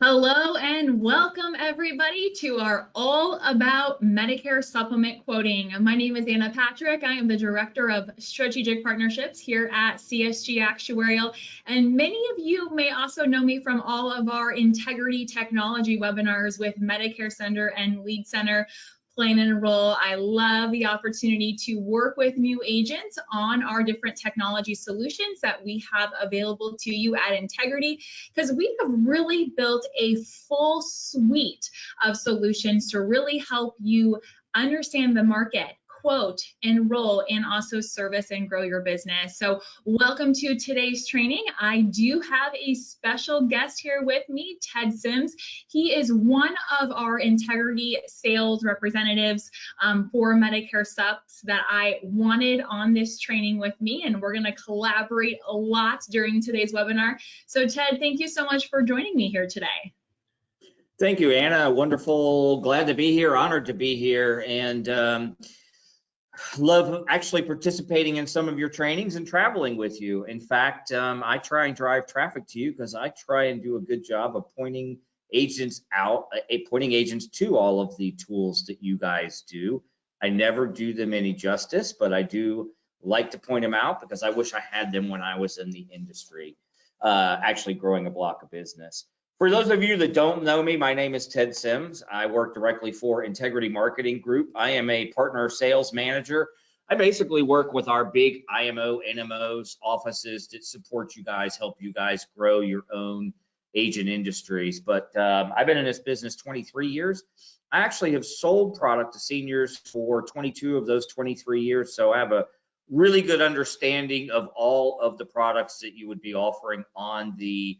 Hello and welcome everybody to our All About Medicare Supplement Quoting. My name is Anna Patrick. I am the Director of Strategic Partnerships here at CSG Actuarial. And many of you may also know me from all of our Integrity Technology webinars with Medicare Center and Lead Center. Plan and enroll. I love the opportunity to work with new agents on our different technology solutions that we have available to you at Integrity, because we have really built a full suite of solutions to really help you understand the market, quote, enroll, and also service and grow your business. So welcome to today's training. I do have a special guest here with me, Ted Sims. He is one of our Integrity sales representatives for Medicare Subs that I wanted on this training with me, and we're going to collaborate a lot during today's webinar. So Ted, thank you so much for joining me here today. Thank you, Anna. Wonderful. Glad to be here. Honored to be here, and love actually participating in some of your trainings and traveling with you. In fact, I try and drive traffic to you because I try and do a good job of pointing agents to all of the tools that you guys do. I never do them any justice, but I do like to point them out because I wish I had them when I was in the industry, actually growing a block of business. For those of you that don't know me, my name is Ted Sims. I work directly for Integrity Marketing Group. I am a partner sales manager. I basically work with our big IMO, NMOs, offices that support you guys, help you guys grow your own agent industries. But I've been in this business 23 years. I actually have sold product to seniors for 22 of those 23 years. So I have a really good understanding of all of the products that you would be offering on the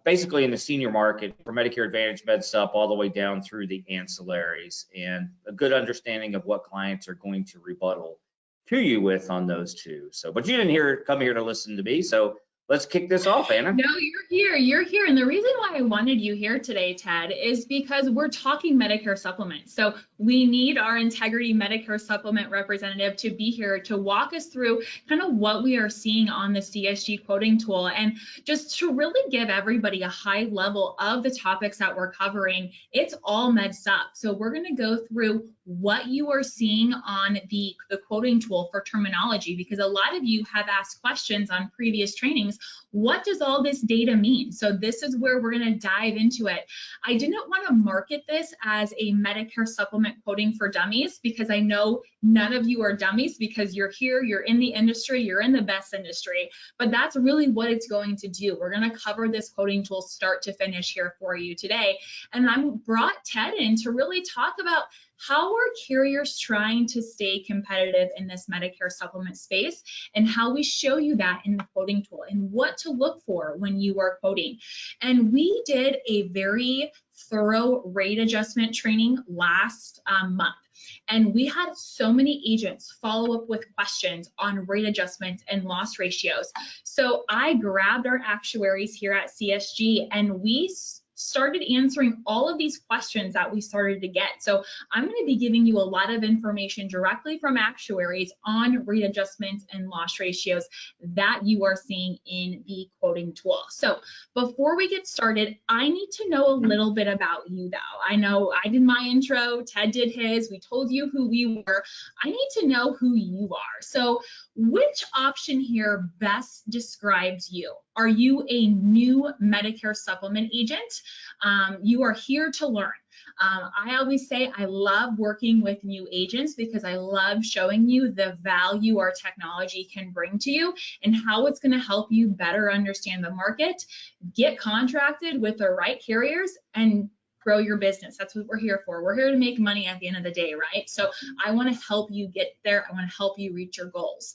basically in the senior market for Medicare Advantage, Med Sup, all the way down through the ancillaries, and a good understanding of what clients are going to rebuttal to you with on those two. So, but you didn't come here to listen to me, so let's kick this off, Anna. No, you're here. And the reason why I wanted you here today, Ted, is because we're talking Medicare supplement. So we need our Integrity Medicare supplement representative to be here to walk us through kind of what we are seeing on the CSG quoting tool, and just to really give everybody a high level of the topics that we're covering. It's all Med Sup. So we're going to go through what you are seeing on the quoting tool for terminology, because a lot of you have asked questions on previous trainings. What does all this data mean? So this is where we're going to dive into it. I didn't want to market this as a Medicare supplement quoting for dummies, because I know none of you are dummies, because you're here, you're in the industry, you're in the best industry, but that's really what it's going to do. We're going to cover this quoting tool start to finish here for you today. And I brought Ted in to really talk about how are carriers trying to stay competitive in this Medicare supplement space, and how we show you that in the quoting tool, and what to look for when you are quoting. And we did a very thorough rate adjustment training last month. And we had so many agents follow up with questions on rate adjustments and loss ratios. So I grabbed our actuaries here at CSG, and we started answering all of these questions that we started to get. So I'm going to be giving you a lot of information directly from actuaries on rate adjustments and loss ratios that you are seeing in the quoting tool. So before we get started, I need to know a little bit about you though. I know I did my intro, Ted did his, we told you who we were. I need to know who you are. So which option here best describes you? Are you a new Medicare supplement agent? You are here to learn. I always say I love working with new agents because I love showing you the value our technology can bring to you and how it's going to help you better understand the market, get contracted with the right carriers, and grow your business. That's what we're here for. We're here to make money at the end of the day, right? So I want to help you get there. I want to help you reach your goals.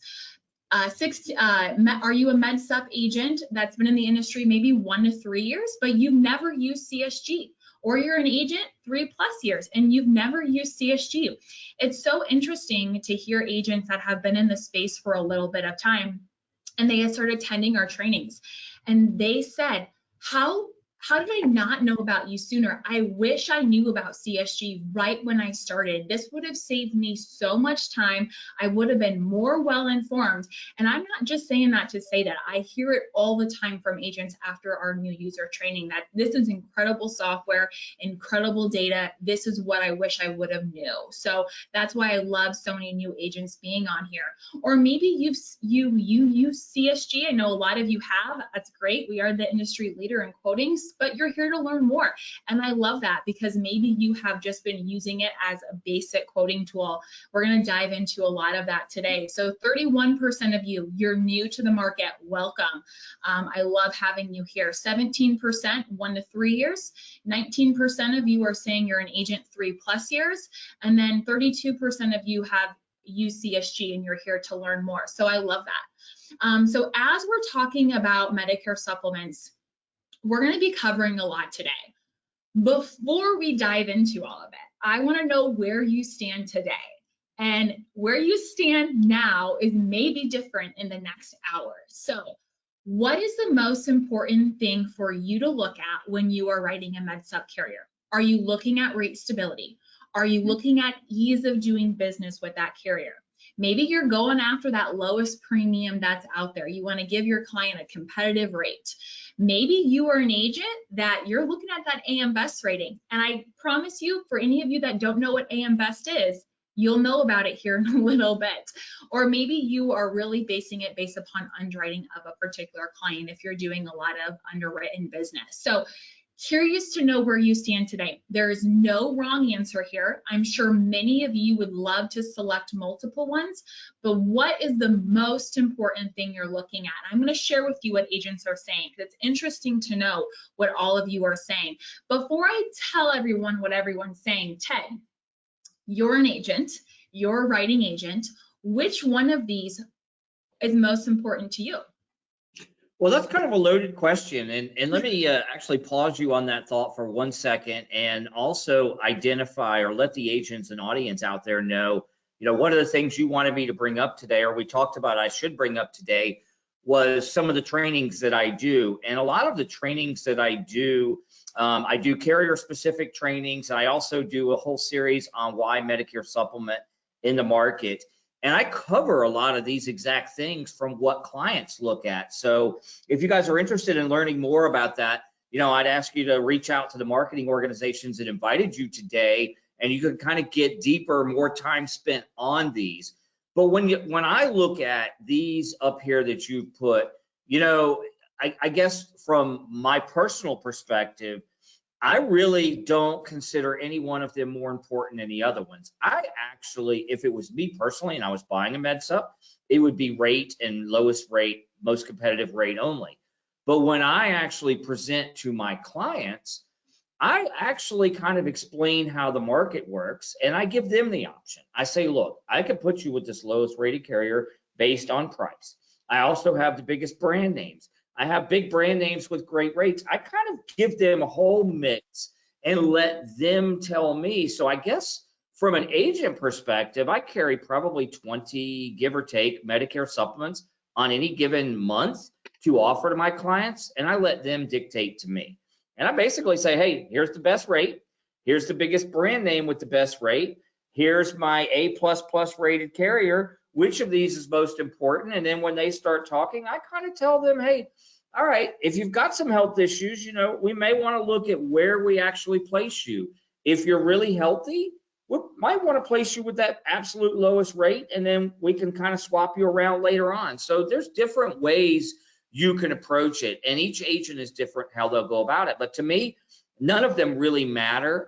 Are you a Med Sup agent that's been in the industry maybe 1 to 3 years, but you've never used CSG? Or you're an agent 3+ years and you've never used CSG. It's so interesting to hear agents that have been in the space for a little bit of time, and they had started attending our trainings, and they said, how how did I not know about you sooner? I wish I knew about CSG right when I started. This would have saved me so much time. I would have been more well informed. And I'm not just saying that to say that. I hear it all the time from agents after our new user training that this is incredible software, incredible data. This is what I wish I would have knew. So that's why I love so many new agents being on here. Or maybe you use CSG. I know a lot of you have. That's great. We are the industry leader in quoting, but you're here to learn more. And I love that because maybe you have just been using it as a basic quoting tool. We're going to dive into a lot of that today. So 31% of you, you're new to the market. Welcome. I love having you here. 17%, 1 to 3 years. 19% of you are saying you're an agent 3+ years. And then 32% of you have used CSG and you're here to learn more. So I love that. So as we're talking about Medicare supplements, we're going to be covering a lot today. Before we dive into all of it, I want to know where you stand today. And where you stand now is maybe different in the next hour. So what is the most important thing for you to look at when you are writing a med supp carrier? Are you looking at rate stability? Are you looking at ease of doing business with that carrier? Maybe you're going after that lowest premium that's out there. You want to give your client a competitive rate. Maybe you are an agent that you're looking at that AM Best rating. And I promise you, for any of you that don't know what AM Best is, you'll know about it here in a little bit. Or maybe you are really basing it based upon underwriting of a particular client if you're doing a lot of underwritten business. So curious to know where you stand today. There is no wrong answer here. I'm sure many of you would love to select multiple ones, but what is the most important thing you're looking at? I'm going to share with you what agents are saying because it's interesting to know what all of you are saying. Before I tell everyone what everyone's saying, Ted, you're an agent, you're a writing agent. Which one of these is most important to you? Well, that's kind of a loaded question. And let me actually pause you on that thought for 1 second and also identify or let the agents and audience out there know, one of the things you wanted me to bring up today, or we talked about I should bring up today, was some of the trainings that I do. And a lot of the trainings that I do carrier specific trainings. And I also do a whole series on why Medicare supplement in the market. And I cover a lot of these exact things from what clients look at. So if you guys are interested in learning more about that, I'd ask you to reach out to the marketing organizations that invited you today, and you can kind of get deeper, more time spent on these. But when I look at these up here that you put, I guess from my personal perspective, I really don't consider any one of them more important than the other ones. I actually, if it was me personally and I was buying a med supp, it would be rate and lowest rate, most competitive rate only. But when I actually present to my clients, I actually kind of explain how the market works and I give them the option. I say, look, I can put you with this lowest rated carrier based on price. I also have the biggest brand names. I have big brand names with great rates. I kind of give them a whole mix and let them tell me. So I guess from an agent perspective, I carry probably 20, give or take, Medicare supplements on any given month to offer to my clients, and I let them dictate to me. And I basically say, hey, here's the best rate. Here's the biggest brand name with the best rate. Here's my A++ rated carrier. Which of these is most important? And then when they start talking, I kind of tell them, hey, all right, if you've got some health issues, we may want to look at where we actually place you. If you're really healthy, we might want to place you with that absolute lowest rate, and then we can kind of swap you around later on. So there's different ways you can approach it, and each agent is different how they'll go about it. But to me, none of them really matter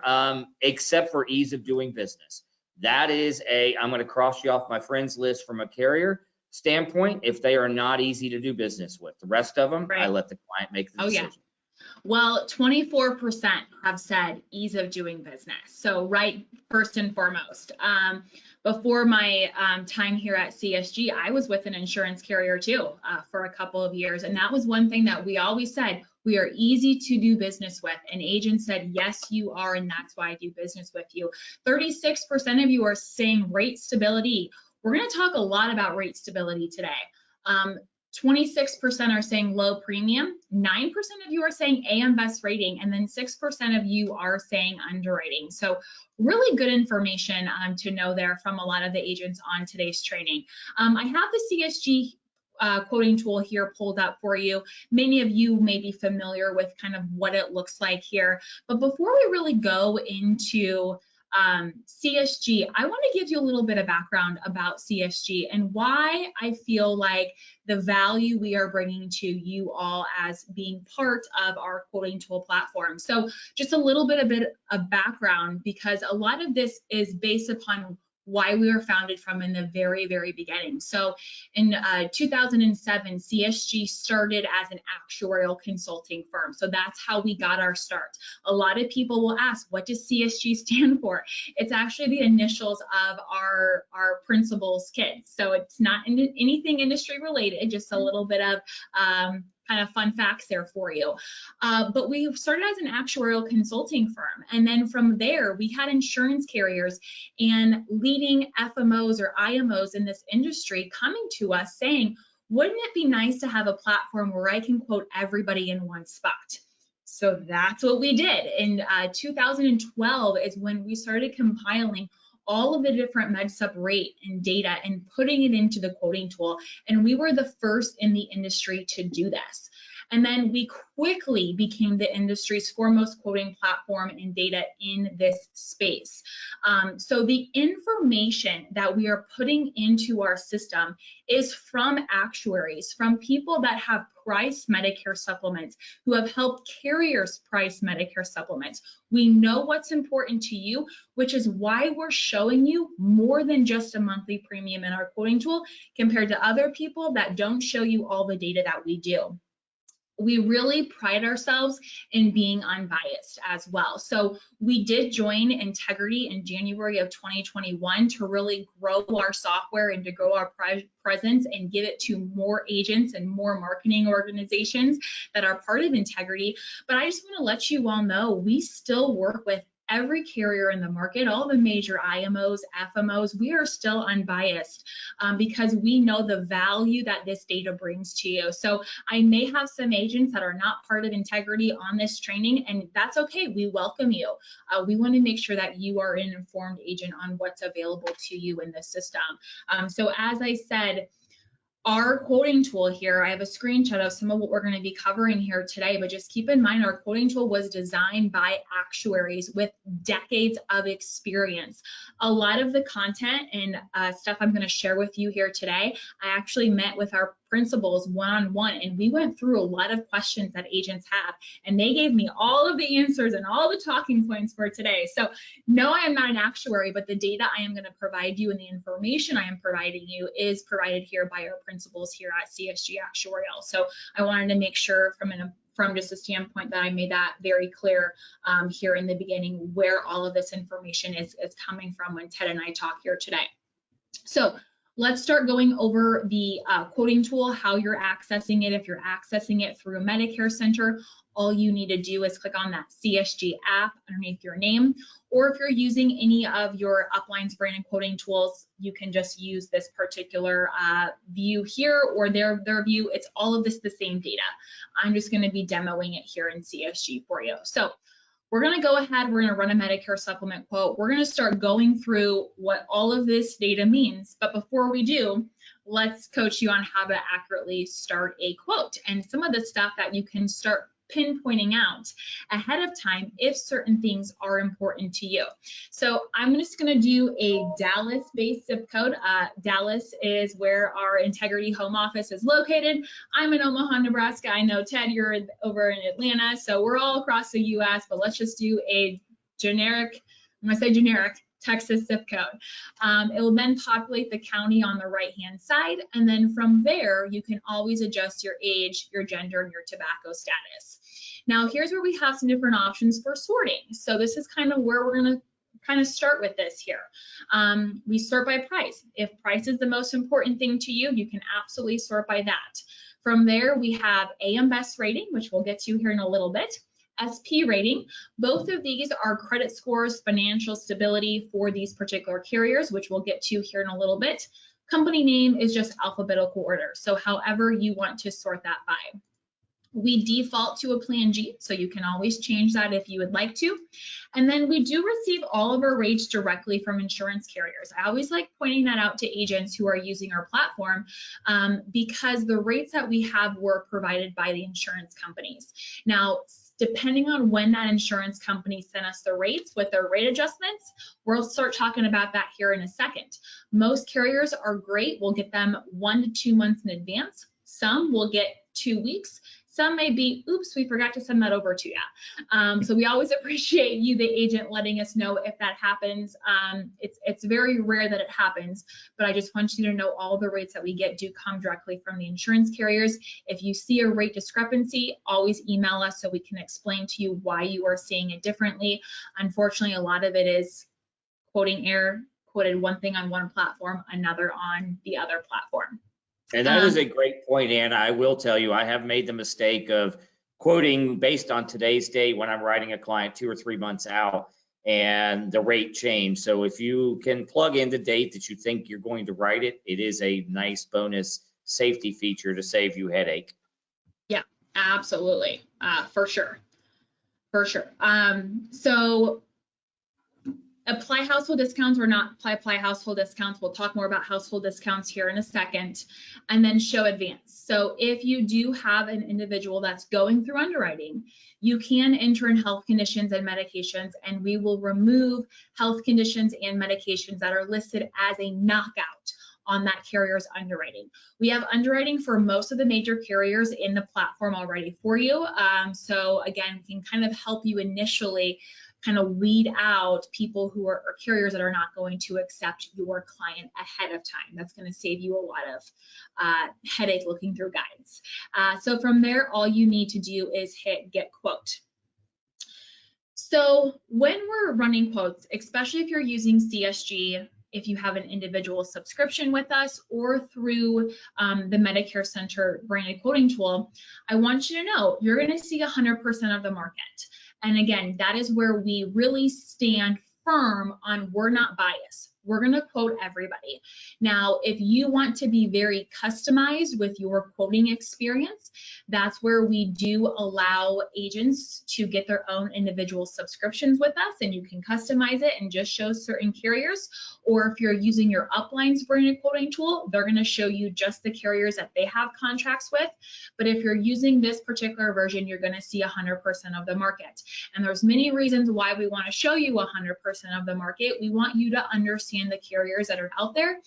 except for ease of doing business. That is I'm going to cross you off my friends list from a carrier standpoint if they are not easy to do business with. The rest of them, right, I let the client make the decision. Yeah. Well, 24% have said ease of doing business. So right, first and foremost. Before my time here at CSG, I was with an insurance carrier too for a couple of years. And that was one thing that we always said, we are easy to do business with. And agents said, yes, you are, and that's why I do business with you. 36% of you are saying rate stability. We're going to talk a lot about rate stability today. 26% are saying low premium, 9% of you are saying AM Best rating, and then 6% of you are saying underwriting. So really good information to know there from a lot of the agents on today's training. I have the CSG quoting tool here pulled up for you. Many of you may be familiar with kind of what it looks like here, but before we really go into CSG, I want to give you a little bit of background about CSG and why I feel like the value we are bringing to you all as being part of our quoting tool platform. So just a little bit of background, because a lot of this is based upon why we were founded from in the very, very beginning. So in 2007, CSG started as an actuarial consulting firm. So that's how we got our start. A lot of people will ask, what does CSG stand for? It's actually the initials of our principal's kids. So it's not anything industry related, just a little bit of kind of fun facts there for you. But we started as an actuarial consulting firm. And then from there, we had insurance carriers and leading FMOs or IMOs in this industry coming to us saying, wouldn't it be nice to have a platform where I can quote everybody in one spot? So that's what we did. In 2012 is when we started compiling all of the different MedSup rate and data and putting it into the quoting tool. And we were the first in the industry to do this. And then we quickly became the industry's foremost quoting platform and data in this space. So the information that we are putting into our system is from actuaries, from people that have priced Medicare supplements, who have helped carriers price Medicare supplements. We know what's important to you, which is why we're showing you more than just a monthly premium in our quoting tool compared to other people that don't show you all the data that we do. We really pride ourselves in being unbiased as well. So we did join Integrity in January of 2021 to really grow our software and to grow our presence and give it to more agents and more marketing organizations that are part of Integrity. But I just want to let you all know, we still work with every carrier in the market, all the major IMOs, FMOs. We are still unbiased because we know the value that this data brings to you. So I may have some agents that are not part of Integrity on this training, and that's okay. We welcome you. We want to make sure that you are an informed agent on what's available to you in the system. So as I said, our quoting tool here, I have a screenshot of some of what we're going to be covering here today, but just keep in mind our quoting tool was designed by actuaries with decades of experience. A lot of the content and stuff I'm going to share with you here today, I actually met with our principals one-on-one, and we went through a lot of questions that agents have, and they gave me all of the answers and all the talking points for today. So no, I am not an actuary, but the data I am going to provide you and the information I am providing you is provided here by our principals here at CSG Actuarial. So I wanted to make sure from just a standpoint that I made that very clear here in the beginning where all of this information is coming from when Ted and I talk here today. So let's start going over the quoting tool, how you're accessing it. If you're accessing it through a Medicare center, all you need to do is click on that CSG app underneath your name. Or if you're using any of your Upline's branded quoting tools, you can just use this particular view here or their view. It's all of this the same data. I'm just going to be demoing it here in CSG for you. So we're going to go ahead, we're going to run a Medicare supplement quote. We're going to start going through what all of this data means. But before we do, let's coach you on how to accurately start a quote and some of the stuff that you can start pinpointing out ahead of time if certain things are important to you. So I'm just going to do a Dallas-based zip code. Dallas is where our Integrity home office is located. I'm in Omaha, Nebraska. I know, Ted, you're over in Atlanta, so we're all across the U.S., but let's just do a generic, I'm going to say generic, Texas zip code. It will then populate the county on the right-hand side, and then from there, you can always adjust your age, your gender, and your tobacco status. Now, here's where we have some different options for sorting. So this is kind of where we're going to kind of start with this here. We sort by price. If price is the most important thing to you, you can absolutely sort by that. From there, we have AM Best rating, which we'll get to here in a little bit. SP rating. Both of these are credit scores, financial stability for these particular carriers, which we'll get to here in a little bit. Company name is just alphabetical order, so however you want to sort that by. We default to a Plan G, so you can always change that if you would like to. And then we do receive all of our rates directly from insurance carriers. I always like pointing that out to agents who are using our platform because the rates that we have were provided by the insurance companies. Now, depending on when that insurance company sent us the rates with their rate adjustments, we'll start talking about that here in a second. Most carriers are great. We'll get them 1 to 2 months in advance. Some will get 2 weeks. Some may be, oops, we forgot to send that over to you. So we always appreciate you, the agent, letting us know if that happens. It's very rare that it happens, but I just want you to know all the rates that we get do come directly from the insurance carriers. If you see a rate discrepancy, always email us so we can explain to you why you are seeing it differently. Unfortunately, a lot of it is quoting error, quoted one thing on one platform, another on the other platform. And that is a great point, Anna. I will tell you, I have made the mistake of quoting based on today's date when I'm writing a client 2 or 3 months out and the rate changed. So if you can plug in the date that you think you're going to write it, it is a nice bonus safety feature to save you headache. Yeah, absolutely. For sure. For sure. So apply household discounts or not apply household discounts. We'll talk more about household discounts here in a second. And then show advance. So if you do have an individual that's going through underwriting, you can enter in health conditions and medications, and we will remove health conditions and medications that are listed as a knockout on that carrier's underwriting. We have underwriting for most of the major carriers in the platform already for you. So again, we can kind of help you initially kind of weed out people who are or carriers that are not going to accept your client ahead of time. That's going to save you a lot of headache looking through guides. So from there, all you need to do is hit get quote. So when we're running quotes, especially if you're using CSG, if you have an individual subscription with us or through the Medicare Center branded quoting tool, I want you to know you're going to see 100% of the market. And again, that is where we really stand firm on we're not biased. We're going to quote everybody. Now, if you want to be very customized with your quoting experience, that's where we do allow agents to get their own individual subscriptions with us, and you can customize it and just show certain carriers. Or if you're using your upline's branded quoting tool, they're going to show you just the carriers that they have contracts with. But if you're using this particular version, you're going to see 100% of the market. And there's many reasons why we want to show you 100% of the market. We want you to understand the carriers that are out there,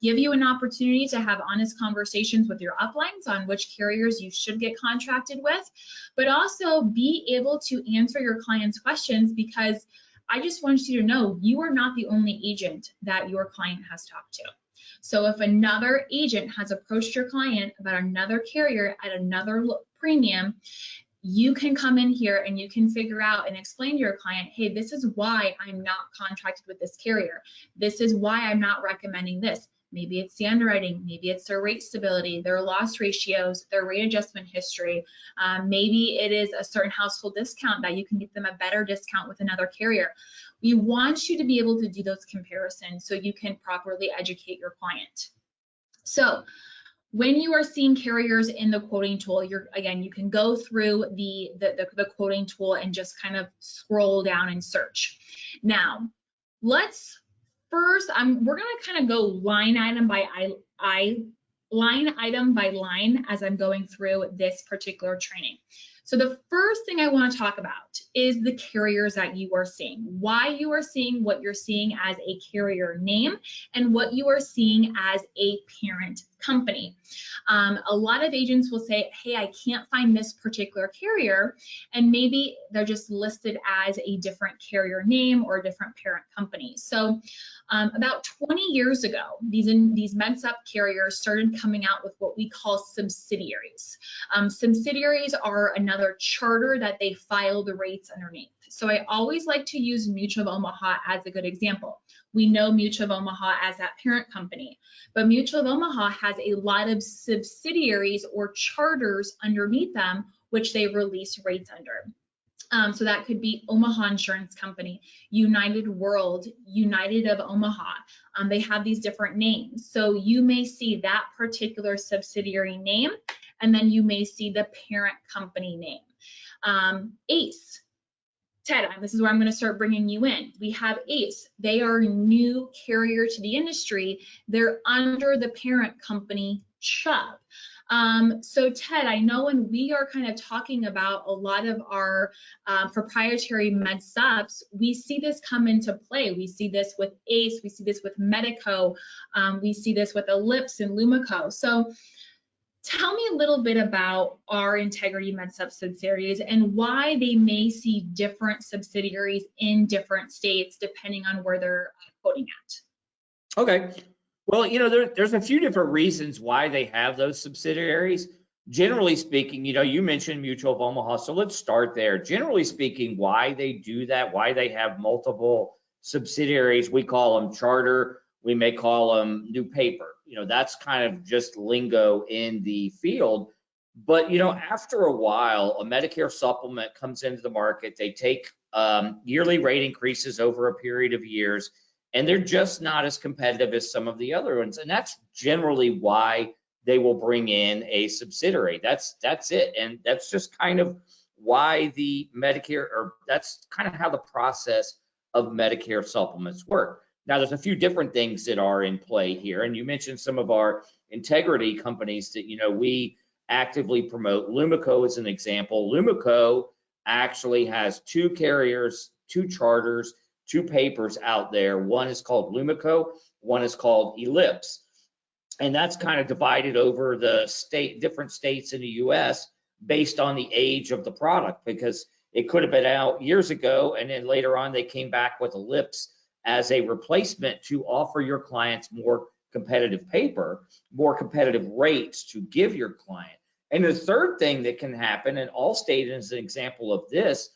give you an opportunity to have honest conversations with your uplines on which carriers you should get contracted with, but also be able to answer your clients' questions, because I just want you to know you are not the only agent that your client has talked to. So if another agent has approached your client about another carrier at another premium, you can come in here and you can figure out and explain to your client, hey, this is why I'm not contracted with this carrier. This is why I'm not recommending this. Maybe it's the underwriting, maybe it's their rate stability, their loss ratios, their rate adjustment history. Maybe it is a certain household discount that you can get them a better discount with another carrier. We want you to be able to do those comparisons so you can properly educate your client. So when you are seeing carriers in the quoting tool, you can go through the quoting tool and just kind of scroll down and search. Now, let's first, we're going to kind of go line item by line as I'm going through this particular training. So the first thing I want to talk about is the carriers that you are seeing, why you are seeing what you're seeing as a carrier name and what you are seeing as a parent company. A lot of agents will say, hey, I can't find this particular carrier, and maybe they're just listed as a different carrier name or a different parent company. So about 20 years ago, these MedSup carriers started coming out with what we call subsidiaries. Subsidiaries are another charter that they file the rates underneath. So I always like to use Mutual of Omaha as a good example. We know Mutual of Omaha as that parent company, but Mutual of Omaha has a lot of subsidiaries or charters underneath them, which they release rates under. So that could be Omaha Insurance Company, United World, United of Omaha. They have these different names. So you may see that particular subsidiary name, and then you may see the parent company name. ACE. Ted, this is where I'm going to start bringing you in. We have ACE. They are a new carrier to the industry. They're under the parent company, Chubb. So Ted, I know when we are kind of talking about a lot of our proprietary med subs, we see this come into play. We see this with ACE, we see this with Medico, we see this with Ellipse and Lumico. So tell me a little bit about our Integrity MedSub subsidiaries and why they may see different subsidiaries in different states depending on where they're quoting at. Okay. Well, there's a few different reasons why they have those subsidiaries. Generally speaking, you mentioned Mutual of Omaha, so let's start there. Generally speaking, why they do that, why they have multiple subsidiaries, we call them charter, we may call them new paper. That's kind of just lingo in the field. But, after a while, a Medicare supplement comes into the market. They take yearly rate increases over a period of years, and they're just not as competitive as some of the other ones. And that's generally why they will bring in a subsidiary. That's it. And that's just kind of why the Medicare, or that's kind of how the process of Medicare supplements work. Now, there's a few different things that are in play here. And you mentioned some of our integrity companies that, we actively promote. Lumico is an example. Lumico actually has two carriers, two charters, two papers out there. One is called Lumico, one is called Ellipse. And that's kind of divided over the different states in the US based on the age of the product, because it could have been out years ago, and then later on they came back with Ellipse as a replacement to offer your clients more competitive paper, more competitive rates to give your client. And the third thing that can happen, and Allstate is an example of this,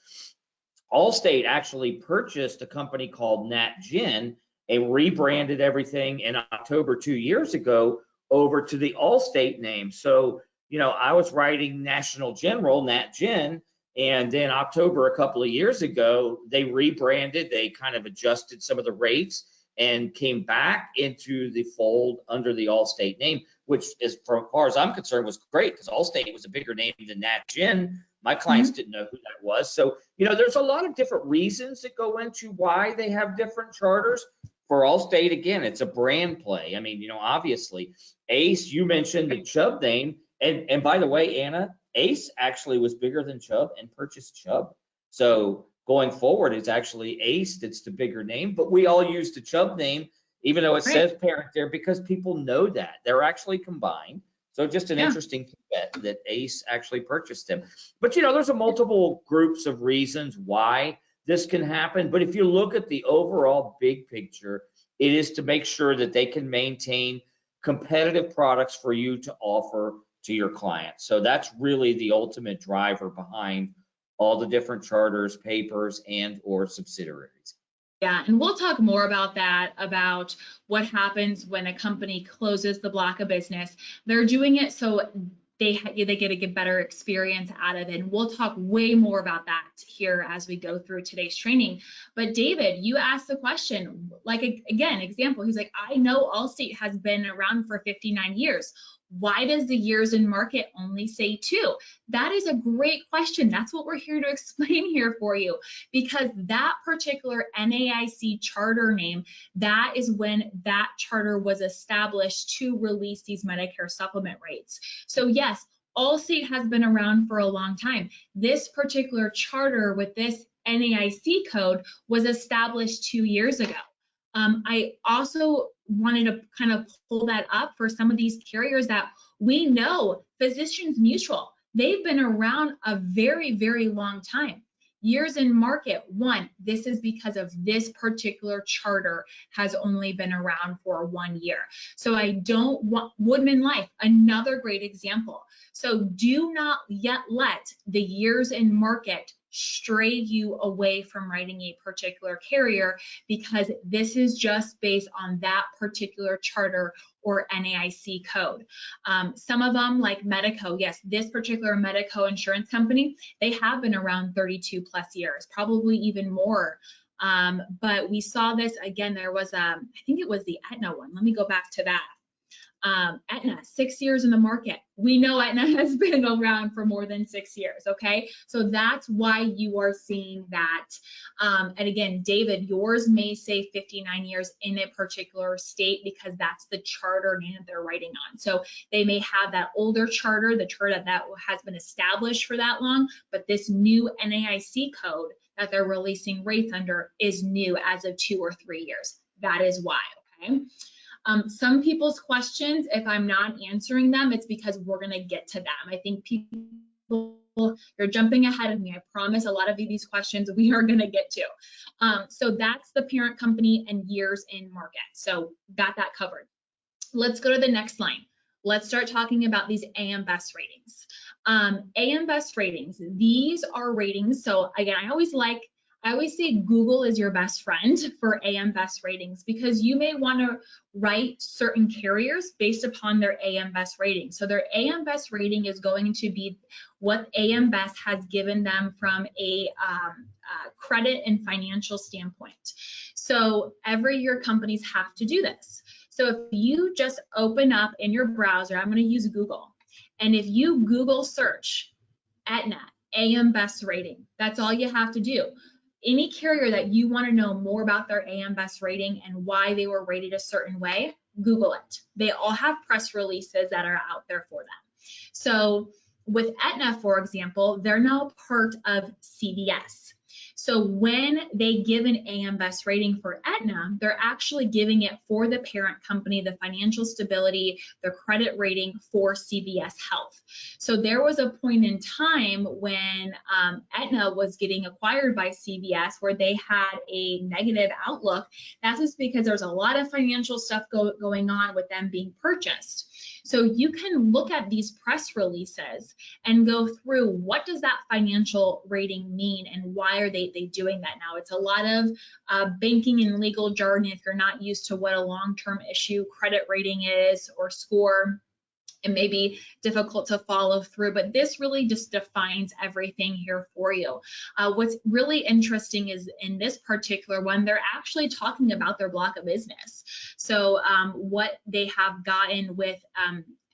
Allstate actually purchased a company called NatGen and rebranded everything in October 2 years ago over to the Allstate name. So, I was writing National General, NatGen, and then October a couple of years ago, they rebranded, they kind of adjusted some of the rates and came back into the fold under the Allstate name, which is, as far as I'm concerned, was great because Allstate was a bigger name than NatGen. My clients didn't know who that was. So, there's a lot of different reasons that go into why they have different charters. For Allstate, again, it's a brand play. I mean, obviously, ACE, you mentioned the Chubb name. And by the way, Anna, ACE actually was bigger than Chubb and purchased Chubb. So going forward, it's actually ACE that's the bigger name, but we all use the Chubb name, even though it says parent there, because people know that. They're actually combined. So just an interesting bet that ACE actually purchased them. But, there's a multiple groups of reasons why this can happen. But if you look at the overall big picture, it is to make sure that they can maintain competitive products for you to offer to your clients. So that's really the ultimate driver behind all the different charters, papers, and or subsidiaries. Yeah, and we'll talk more about that, about what happens when a company closes the block of business. They're doing it so they get a better experience out of it. And we'll talk way more about that here as we go through today's training. But David, you asked the question, like, again, example, he's like, I know Allstate has been around for 59 years. Why does the years in market only say 2? That is a great question. That's what we're here to explain here for you, because that particular NAIC charter name, that is when that charter was established to release these Medicare supplement rates. So yes, Allstate has been around for a long time. This particular charter with this NAIC code was established 2 years ago. I also wanted to kind of pull that up for some of these carriers that we know. Physicians Mutual, they've been around a very, very long time. Years in market, 1, this is because of this particular charter has only been around for 1 year. So I don't want Woodman Life, another great example. So do not yet let the years in market stray you away from writing a particular carrier, because this is just based on that particular charter or NAIC code. Some of them, like Medico, yes, this particular Medico insurance company, they have been around 32 plus years, probably even more. But we saw this again, there was, I think it was the Aetna one. Let me go back to that. Aetna, 6 years in the market. We know Aetna has been around for more than 6 years, okay? So that's why you are seeing that. And again, David, yours may say 59 years in a particular state because that's the charter name that they're writing on. So they may have that older charter, the charter that has been established for that long, but this new NAIC code that they're releasing rates under is new as of 2 or 3 years. That is why, okay? Some people's questions, if I'm not answering them, it's because we're gonna get to them. I think people, you're jumping ahead of me. I promise a lot of these questions we are gonna get to. So that's the parent company and years in market. So got that covered. Let's go to the next line. Let's start talking about these AM Best ratings. AM Best ratings, these are ratings. So again, I always say Google is your best friend for AM Best ratings, because you may want to write certain carriers based upon their AM Best rating. So their AM Best rating is going to be what AM Best has given them from a credit and financial standpoint. So every year companies have to do this. So if you just open up in your browser, I'm going to use Google, and if you Google search Aetna AM Best rating, that's all you have to do. Any carrier that you want to know more about their AM Best rating and why they were rated a certain way, Google it. They all have press releases that are out there for them. So with Aetna, for example, they're now part of CVS. So when they give an AM Best rating for Aetna, they're actually giving it for the parent company, the financial stability, the credit rating for CVS Health. So there was a point in time when Aetna was getting acquired by CVS where they had a negative outlook. That's just because there's a lot of financial stuff going on with them being purchased. So you can look at these press releases and go through, what does that financial rating mean and why are they doing that now? It's a lot of banking and legal jargon if you're not used to what a long-term issue credit rating is or score. It may be difficult to follow through, but this really just defines everything here for you. What's really interesting is in this particular one, they're actually talking about their block of business. So what they have gotten with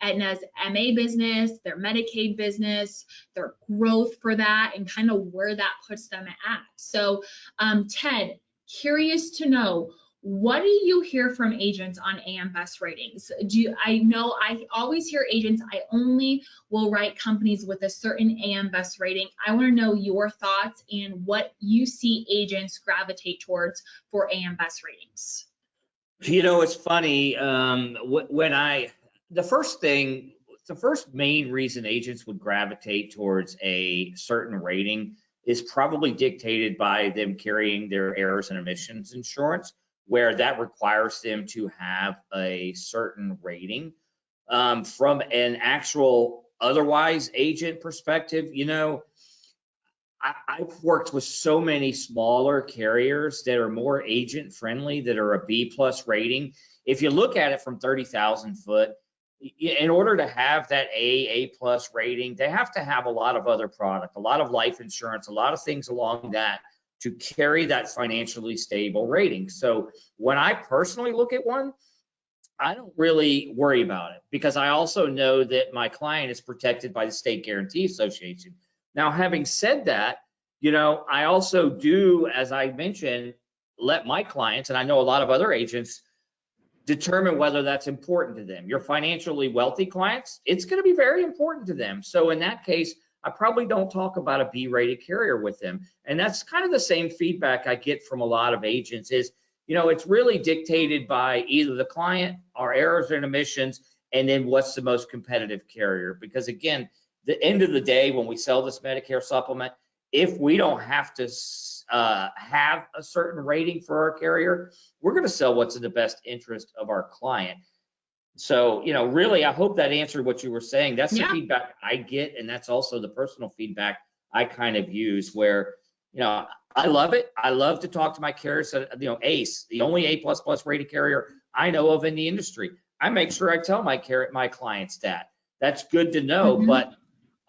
Aetna's MA business, their Medicaid business, their growth for that, and kind of where that puts them at. So Ted, curious to know, what do you hear from agents on AM Best ratings? I know I always hear agents, I only will write companies with a certain AM Best rating. I want to know your thoughts and what you see agents gravitate towards for AM Best ratings. You know, it's funny, the first main reason agents would gravitate towards a certain rating is probably dictated by them carrying their errors and omissions insurance, where that requires them to have a certain rating. From an actual otherwise agent perspective, you know, I've worked with so many smaller carriers that are more agent friendly, that are a B+ rating. If you look at it from 30,000 foot, in order to have that A+ rating, they have to have a lot of other product, a lot of life insurance, a lot of things along that to carry that financially stable rating. So when I personally look at one, I don't really worry about it, because I also know that my client is protected by the State Guarantee Association. Now, having said that, you know, I also do, as I mentioned, let my clients, and I know a lot of other agents, determine whether that's important to them. Your financially wealthy clients, it's going to be very important to them. So in that case, I probably don't talk about a B-rated carrier with them. And that's kind of the same feedback I get from a lot of agents is, you know, it's really dictated by either the client, our errors and omissions, and then what's the most competitive carrier. Because again, the end of the day, when we sell this Medicare supplement, if we don't have to have a certain rating for our carrier, we're going to sell what's in the best interest of our client. So, you know, really, I hope that answered what you were saying. That's the feedback I get, and that's also the personal feedback I kind of use where, I love it. I love to talk to my carriers, ACE, the only A++ rated carrier I know of in the industry. I make sure I tell my clients that. That's good to know, but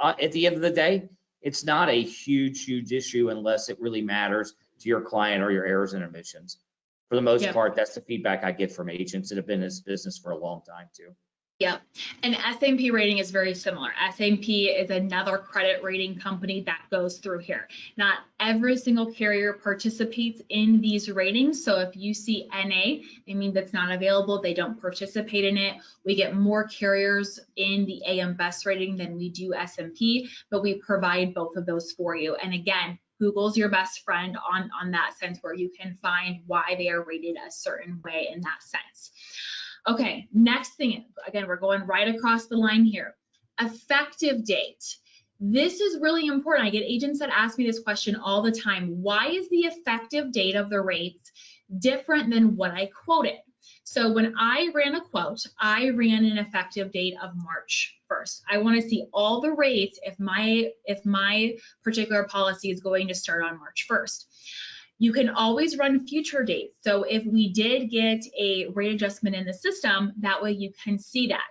at the end of the day, it's not a huge issue unless it really matters to your client or your errors and omissions. For the most part, that's the feedback I get from agents that have been in this business for a long time too. Yep. And S&P rating is very similar. S&P is another credit rating company that goes through here. Not every single carrier participates in these ratings. So if you see NA, it means that's not available. They don't participate in it. We get more carriers in the AM Best rating than we do S&P, but we provide both of those for you. And again, Google's your best friend on that sense, where you can find why they are rated a certain way in that sense. Okay, next thing, again, we're going right across the line here. Effective date. This is really important. I get agents that ask me this question all the time. Why is the effective date of the rates different than what I quoted? So when I ran a quote, I ran an effective date of March 1st. I want to see all the rates if my particular policy is going to start on March 1st. You can always run future dates. So if we did get a rate adjustment in the system, that way you can see that.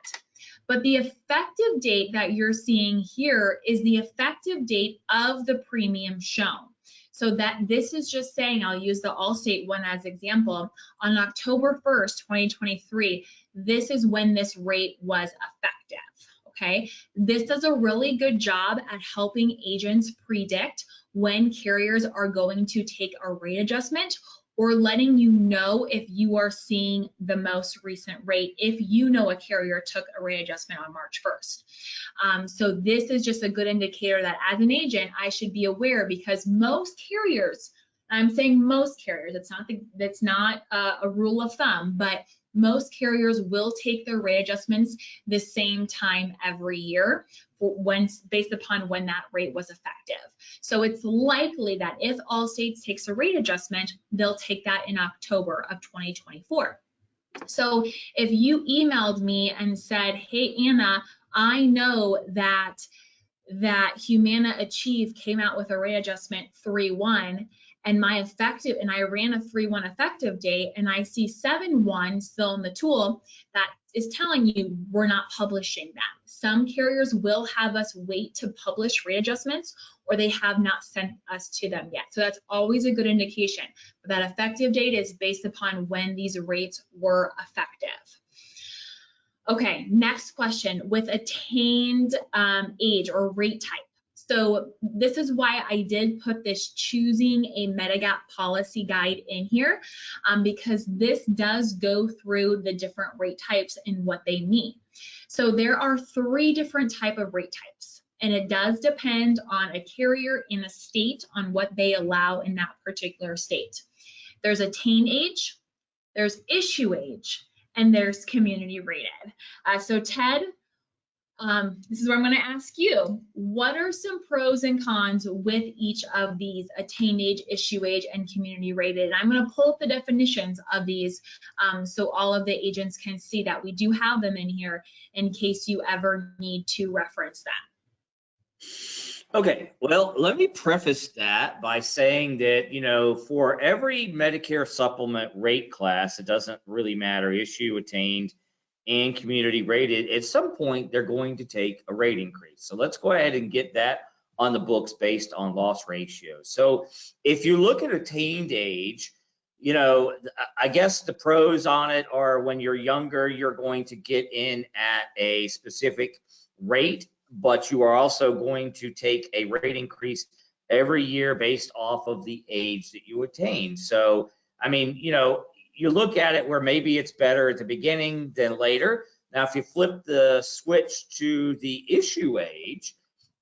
But the effective date that you're seeing here is the effective date of the premium shown. So that this is just saying, I'll use the Allstate one as example, on October 1st, 2023, this is when this rate was effective, okay? This does a really good job at helping agents predict when carriers are going to take a rate adjustment, or letting you know if you are seeing the most recent rate, if you know a carrier took a rate adjustment on March 1st. So this is just a good indicator that as an agent, I should be aware, because most carriers, I'm saying most carriers, that's not a rule of thumb, but most carriers will take their rate adjustments the same time every year, based upon when that rate was effective. So it's likely that if Allstate takes a rate adjustment, they'll take that in October of 2024. So if you emailed me and said, hey, Anna, I know that Humana Achieve came out with a rate adjustment 3/1, and I ran a 3/1 effective date, and I see 7/1 still in the tool, that is telling you we're not publishing that. Some carriers will have us wait to publish rate adjustments, or they have not sent us to them yet. So that's always a good indication. But that effective date is based upon when these rates were effective. Okay, next question, with attained age or rate type. So this is why I did put this choosing a Medigap policy guide in here, because this does go through the different rate types and what they mean. So there are 3 different type of rate types, and it does depend on a carrier in a state on what they allow in that particular state. There's attain age, there's issue age, and there's community rated. So Ted, this is where I'm going to ask you, what are some pros and cons with each of these attain age, issue age, and community rated? And I'm going to pull up the definitions of these so all of the agents can see that we do have them in here in case you ever need to reference that. Okay, well, let me preface that by saying that, for every Medicare supplement rate class, it doesn't really matter, issue, attained, and community rated, at some point they're going to take a rate increase. So let's go ahead and get that on the books based on loss ratios. So if you look at attained age, I guess the pros on it are when you're younger, you're going to get in at a specific rate, but you are also going to take a rate increase every year based off of the age that you attain. So, I mean, you look at it where maybe it's better at the beginning than later. Now, if you flip the switch to the issue age,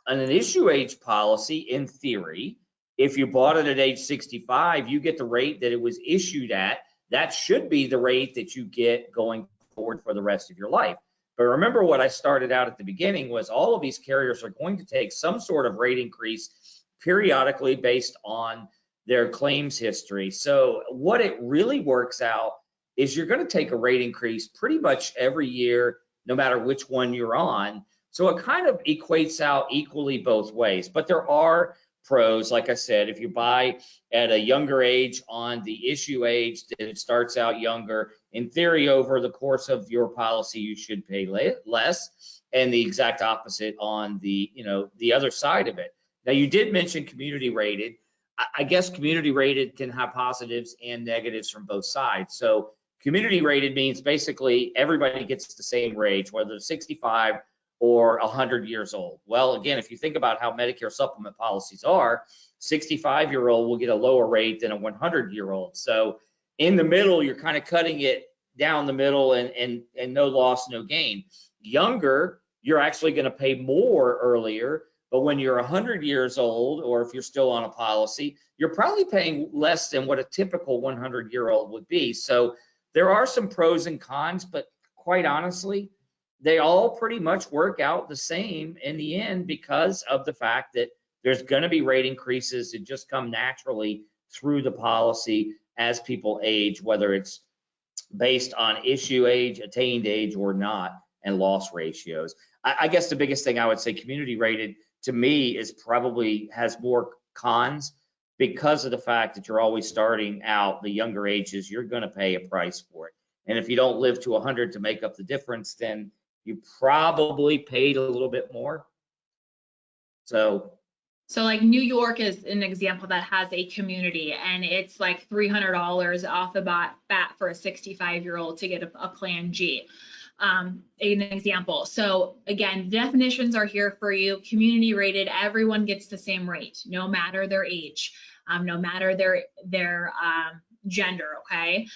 on an issue age policy, in theory, if you bought it at age 65, you get the rate that it was issued at. That should be the rate that you get going forward for the rest of your life. But remember what I started out at the beginning was all of these carriers are going to take some sort of rate increase periodically based on their claims history. So what it really works out is you're going to take a rate increase pretty much every year, no matter which one you're on. So it kind of equates out equally both ways, but there are pros. Like I said, if you buy at a younger age on the issue age, that it starts out younger. In theory, over the course of your policy, you should pay less, and the exact opposite on the, the other side of it. Now, you did mention community rated. I guess community rated can have positives and negatives from both sides. So community rated means basically everybody gets the same rate, whether it's 65 or 100 years old. Well, again, if you think about how Medicare supplement policies are, 65-year-old will get a lower rate than a 100-year-old. So in the middle, you're kind of cutting it down the middle, and no loss, no gain. Younger, you're actually going to pay more earlier, but when you're 100 years old, or if you're still on a policy, you're probably paying less than what a typical 100-year-old would be. So there are some pros and cons, but quite honestly, they all pretty much work out the same in the end, because of the fact that there's going to be rate increases that just come naturally through the policy as people age, whether it's based on issue age, attained age, or not, and loss ratios. I guess the biggest thing I would say, community rated to me is probably has more cons, because of the fact that you're always starting out the younger ages, you're going to pay a price for it. And if you don't live to 100 to make up the difference, then you probably paid a little bit more. So like New York is an example that has a community, and it's like $300 off the bat for a 65-year-old to get a Plan G. An example. So again, definitions are here for you. Community rated, everyone gets the same rate, no matter their age, no matter their gender. Okay.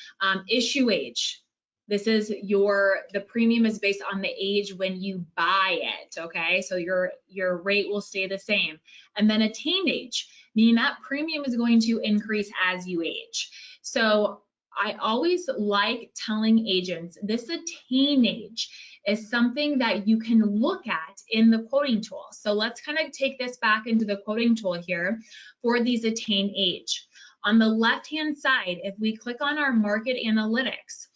Issue age. This is the premium is based on the age when you buy it. Okay. So your rate will stay the same. And then attained age, meaning that premium is going to increase as you age. So I always like telling agents this attained age is something that you can look at in the quoting tool. So let's kind of take this back into the quoting tool here for these attained age. On the left-hand side, if we click on our market analytics,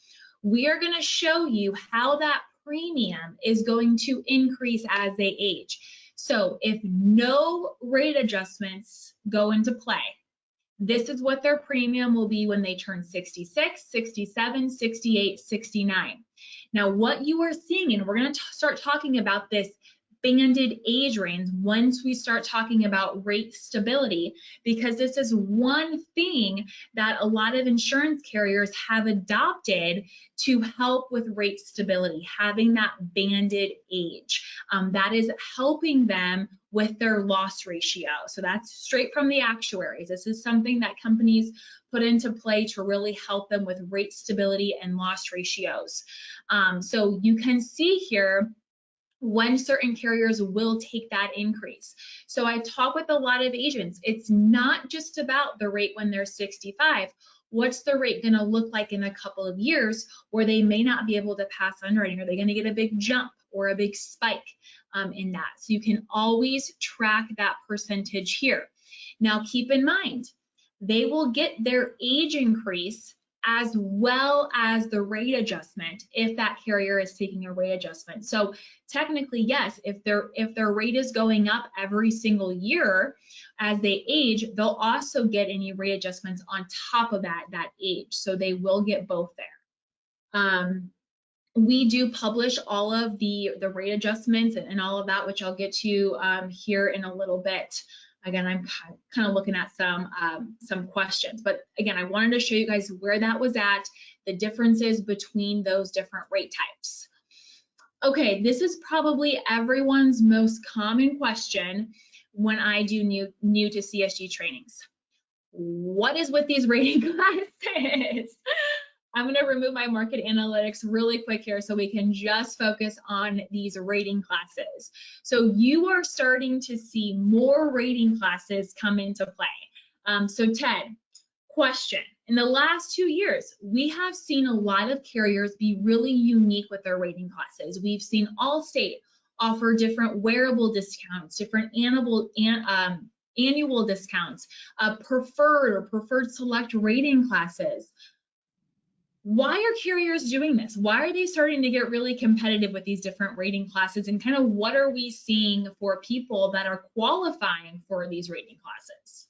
we are going to show you how that premium is going to increase as they age. So if no rate adjustments go into play, this is what their premium will be when they turn 66, 67, 68, 69. Now, what you are seeing, and we're going to start talking about this banded age range once we start talking about rate stability, because this is one thing that a lot of insurance carriers have adopted to help with rate stability, having that banded age. That is helping them with their loss ratio. So that's straight from the actuaries. This is something that companies put into play to really help them with rate stability and loss ratios. So you can see here when certain carriers will take that increase. So I talk with a lot of agents. It's not just about the rate when they're 65. What's the rate going to look like in a couple of years where they may not be able to pass underwriting? Are they going to get a big jump or a big spike in that? So you can always track that percentage here. Now keep in mind, they will get their age increase as well as the rate adjustment if that carrier is taking a rate adjustment. So technically, yes, if their rate is going up every single year as they age, they'll also get any rate adjustments on top of that age. So they will get both there. We do publish all of the rate adjustments and all of that, which I'll get to here in a little bit. Again, I'm kind of looking at some questions, but again, I wanted to show you guys where that was at, the differences between those different rate types. Okay, this is probably everyone's most common question when I do new to CSG trainings. What is with these rating classes? I'm going to remove my market analytics really quick here so we can just focus on these rating classes. So you are starting to see more rating classes come into play. So Ted, question. In the last 2 years, we have seen a lot of carriers be really unique with their rating classes. We've seen Allstate offer different wearable discounts, different annual discounts, preferred select rating classes. Why are carriers doing this? Why are they starting to get really competitive with these different rating classes? And kind of what are we seeing for people that are qualifying for these rating classes?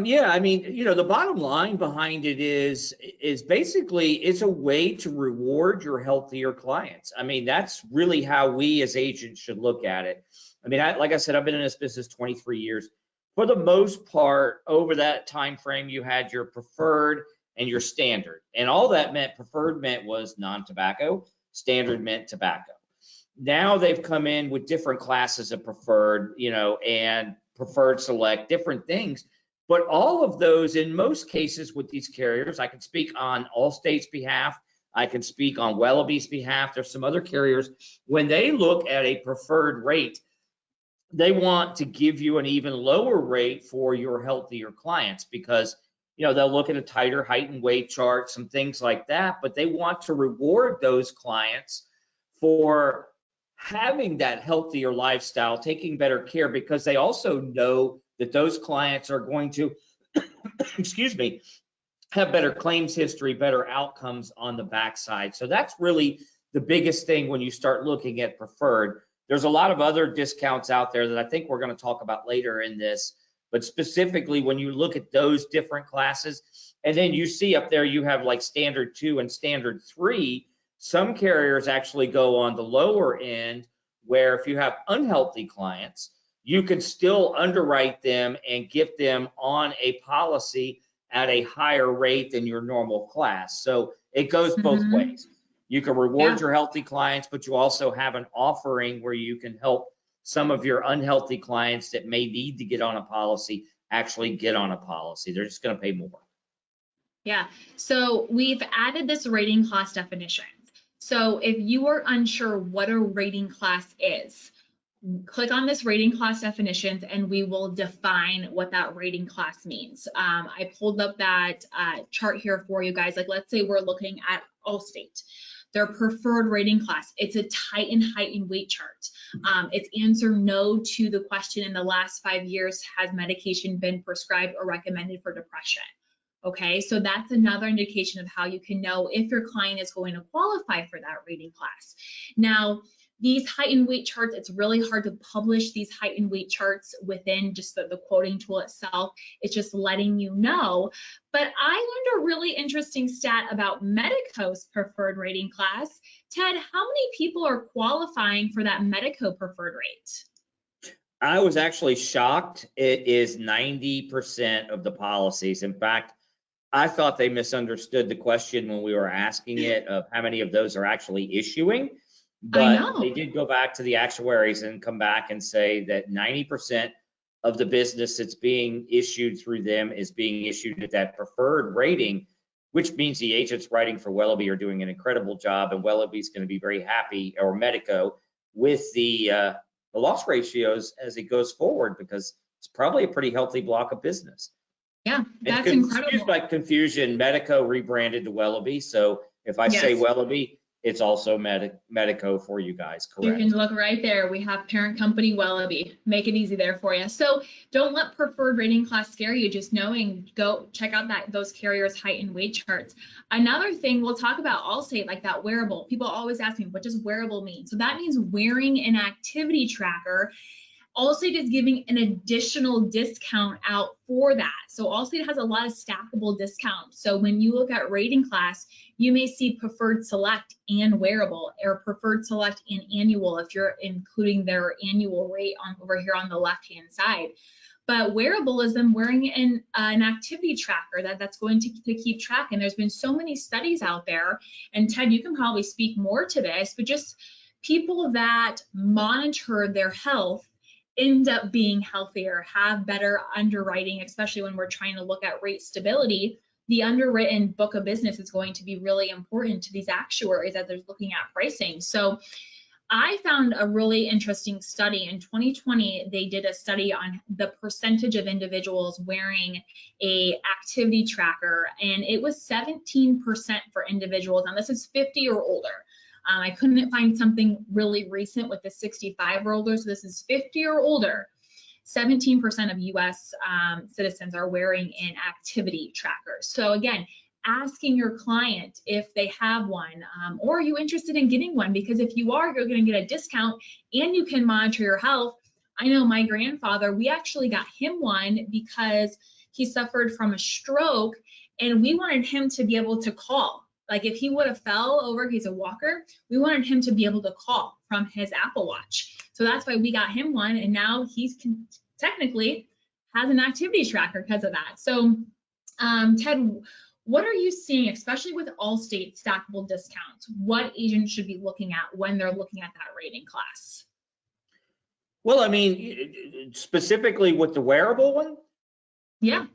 Yeah, I mean, the bottom line behind it is basically it's a way to reward your healthier clients. I mean, that's really how we as agents should look at it. I mean, like I said, I've been in this business 23 years. For the most part, over that time frame, you had your preferred and your standard, and all that meant preferred meant was non-tobacco, standard meant tobacco. Now they've come in with different classes of preferred, and preferred select, different things. But all of those, in most cases with these carriers, I can speak on Allstate's behalf, I can speak on Wellaby's behalf. There's some other carriers, when they look at a preferred rate, they want to give you an even lower rate for your healthier clients because they'll look at a tighter height and weight chart, some things like that, but they want to reward those clients for having that healthier lifestyle, taking better care, because they also know that those clients are going to, excuse me, have better claims history, better outcomes on the backside. So that's really the biggest thing when you start looking at preferred. There's a lot of other discounts out there that I think we're going to talk about later in this, but specifically when you look at those different classes, and then you see up there you have like standard 2 and standard 3. Some carriers actually go on the lower end, where if you have unhealthy clients, you can still underwrite them and get them on a policy at a higher rate than your normal class. So it goes both ways. You can reward your healthy clients, but you also have an offering where you can help some of your unhealthy clients that may need to get on a policy actually get on a policy. They're just going to pay more. Yeah, so we've added this rating class definitions. So if you are unsure what a rating class is, click on this rating class definitions and we will define what that rating class means. I pulled up that chart here for you guys. Like, let's say we're looking at Allstate, their preferred rating class. It's a height and weight chart. It's answer no to the question in the last 5 years, has medication been prescribed or recommended for depression? Okay, so that's another indication of how you can know if your client is going to qualify for that rating class. Now, these height and weight charts, it's really hard to publish these height and weight charts within just the quoting tool itself. It's just letting you know. But I learned a really interesting stat about Medico's preferred rating class. Ted, how many people are qualifying for that Medico preferred rate? I was actually shocked. It is 90% of the policies. In fact, I thought they misunderstood the question when we were asking it of how many of those are actually issuing. But they did go back to the actuaries and come back and say that 90% of the business that's being issued through them is being issued at that preferred rating, which means the agents writing for Wellaby are doing an incredible job, and Wellaby's going to be very happy, or Medico, with the loss ratios as it goes forward, because it's probably a pretty healthy block of business. Yeah, that's incredible. Excuse my confusion, Medico rebranded to Wellaby, so if I say Wellaby, it's also Medico for you guys, correct? You can look right there. We have parent company Wellaby. Make it easy there for you. So don't let preferred rating class scare you. Just knowing, go check out those carriers' height and weight charts. Another thing, we'll talk about Allstate, like that wearable. People always ask me, what does wearable mean? So that means wearing an activity tracker. Allstate is giving an additional discount out for that. So Allstate has a lot of stackable discounts. So when you look at rating class, you may see preferred select and wearable, or preferred select and annual if you're including their annual rate over here on the left-hand side. But wearable is them wearing an activity tracker that's going to keep track. And there's been so many studies out there, and Ted, you can probably speak more to this, but just people that monitor their health end up being healthier, have better underwriting, especially when we're trying to look at rate stability. The underwritten book of business is going to be really important to these actuaries as they're looking at pricing. So I found a really interesting study in 2020. They did a study on the percentage of individuals wearing a activity tracker, and it was 17% for individuals. And this is 50 or older. I couldn't find something really recent with the 65 or older, so this is 50 or older. 17% of US citizens are wearing an activity tracker. So again, asking your client if they have one, or are you interested in getting one? Because if you are, you're going to get a discount and you can monitor your health. I know my grandfather, we actually got him one because he suffered from a stroke, and we wanted him to be able to call. Like if he would have fell over, he's a walker, we wanted him to be able to call from his Apple Watch. So that's why we got him one, and now he's technically has an activity tracker because of that. So Ted, what are you seeing, especially with Allstate stackable discounts? What agents should be looking at when they're looking at that rating class? Well, I mean, specifically with the wearable one? Yeah,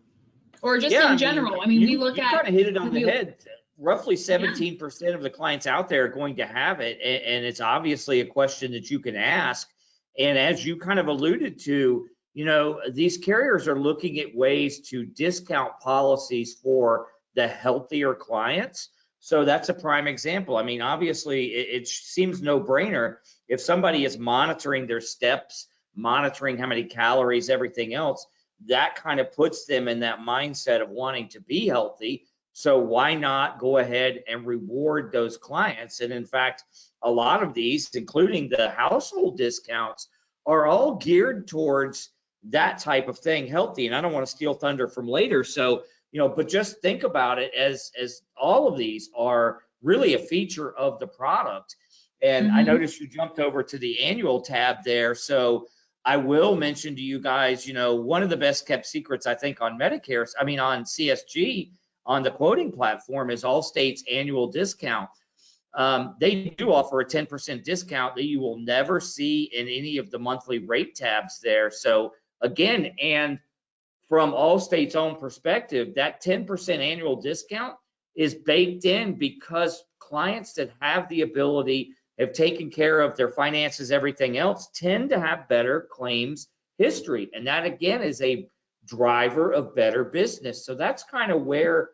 or just Yeah, in general. I mean, we look you at— kind of hit it on the head. Roughly 17% of the clients out there are going to have it, and it's obviously a question that you can ask. And as you kind of alluded to, you know, these carriers are looking at ways to discount policies for the healthier clients. So that's a prime example. I mean, obviously, it seems no-brainer. If somebody is monitoring their steps, monitoring how many calories, everything else, that kind of puts them in that mindset of wanting to be healthy. So why not go ahead and reward those clients? And in fact, a lot of these, including the household discounts, are all geared towards that type of thing, healthy. And I don't want to steal thunder from later. So, you know, but just think about it as all of these are really a feature of the product. And I noticed you jumped over to the annual tab there. So I will mention to you guys, you know, one of the best kept secrets, I think, on Medicare, I mean, on CSG, on the quoting platform, is Allstate's annual discount. They do offer a 10% discount that you will never see in any of the monthly rate tabs there. So again, and from Allstate's own perspective, that 10% annual discount is baked in because clients that have the ability, have taken care of their finances, everything else, tend to have better claims history. And that, again, is a driver of better business. So that's kind of where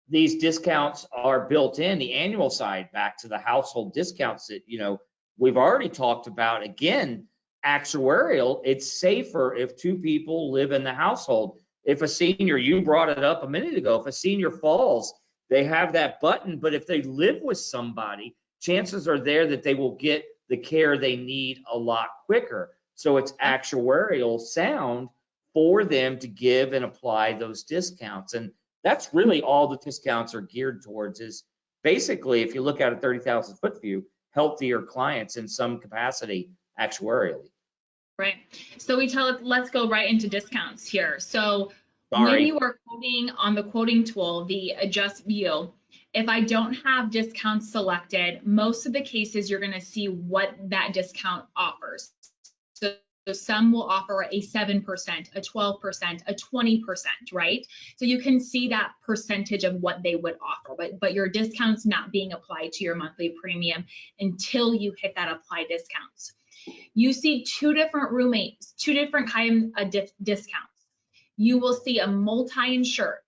these discounts are built in, the annual side, back to the household discounts that, you know, we've already talked about. Again, actuarial, it's safer if two people live in the household. If a senior, you brought it up a minute ago, if a senior falls, they have that button, but if they live with somebody, chances are there that they will get the care they need a lot quicker. So it's actuarial sound for them to give and apply those discounts. And that's really all the discounts are geared towards, is basically, if you look at a 30,000 foot view, healthier clients in some capacity actuarially. Right. So let's go right into discounts here. So Sorry. when you are quoting on the quoting tool, the adjust view, if I don't have discounts selected, most of the cases you're going to see what that discount offers. So some will offer a 7%, a 12%, a 20%, right? So you can see that percentage of what they would offer, but your discount's not being applied to your monthly premium until you hit that apply discounts. You see two different roommates, two different kinds of discounts. You will see a multi-insured.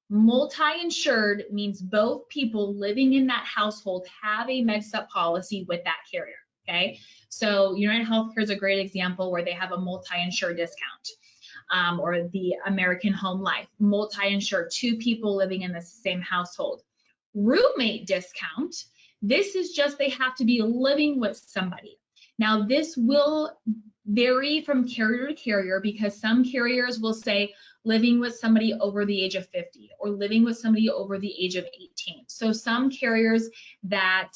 Multi-insured means both people living in that household have a med-sup policy with that carrier, okay? So United Healthcare is a great example where they have a multi-insured discount, or the American Home Life, multi-insured, two people living in the same household. Roommate discount, this is just they have to be living with somebody. Now, this will vary from carrier to carrier because some carriers will say living with somebody over the age of 50 or living with somebody over the age of 18. So some carriers that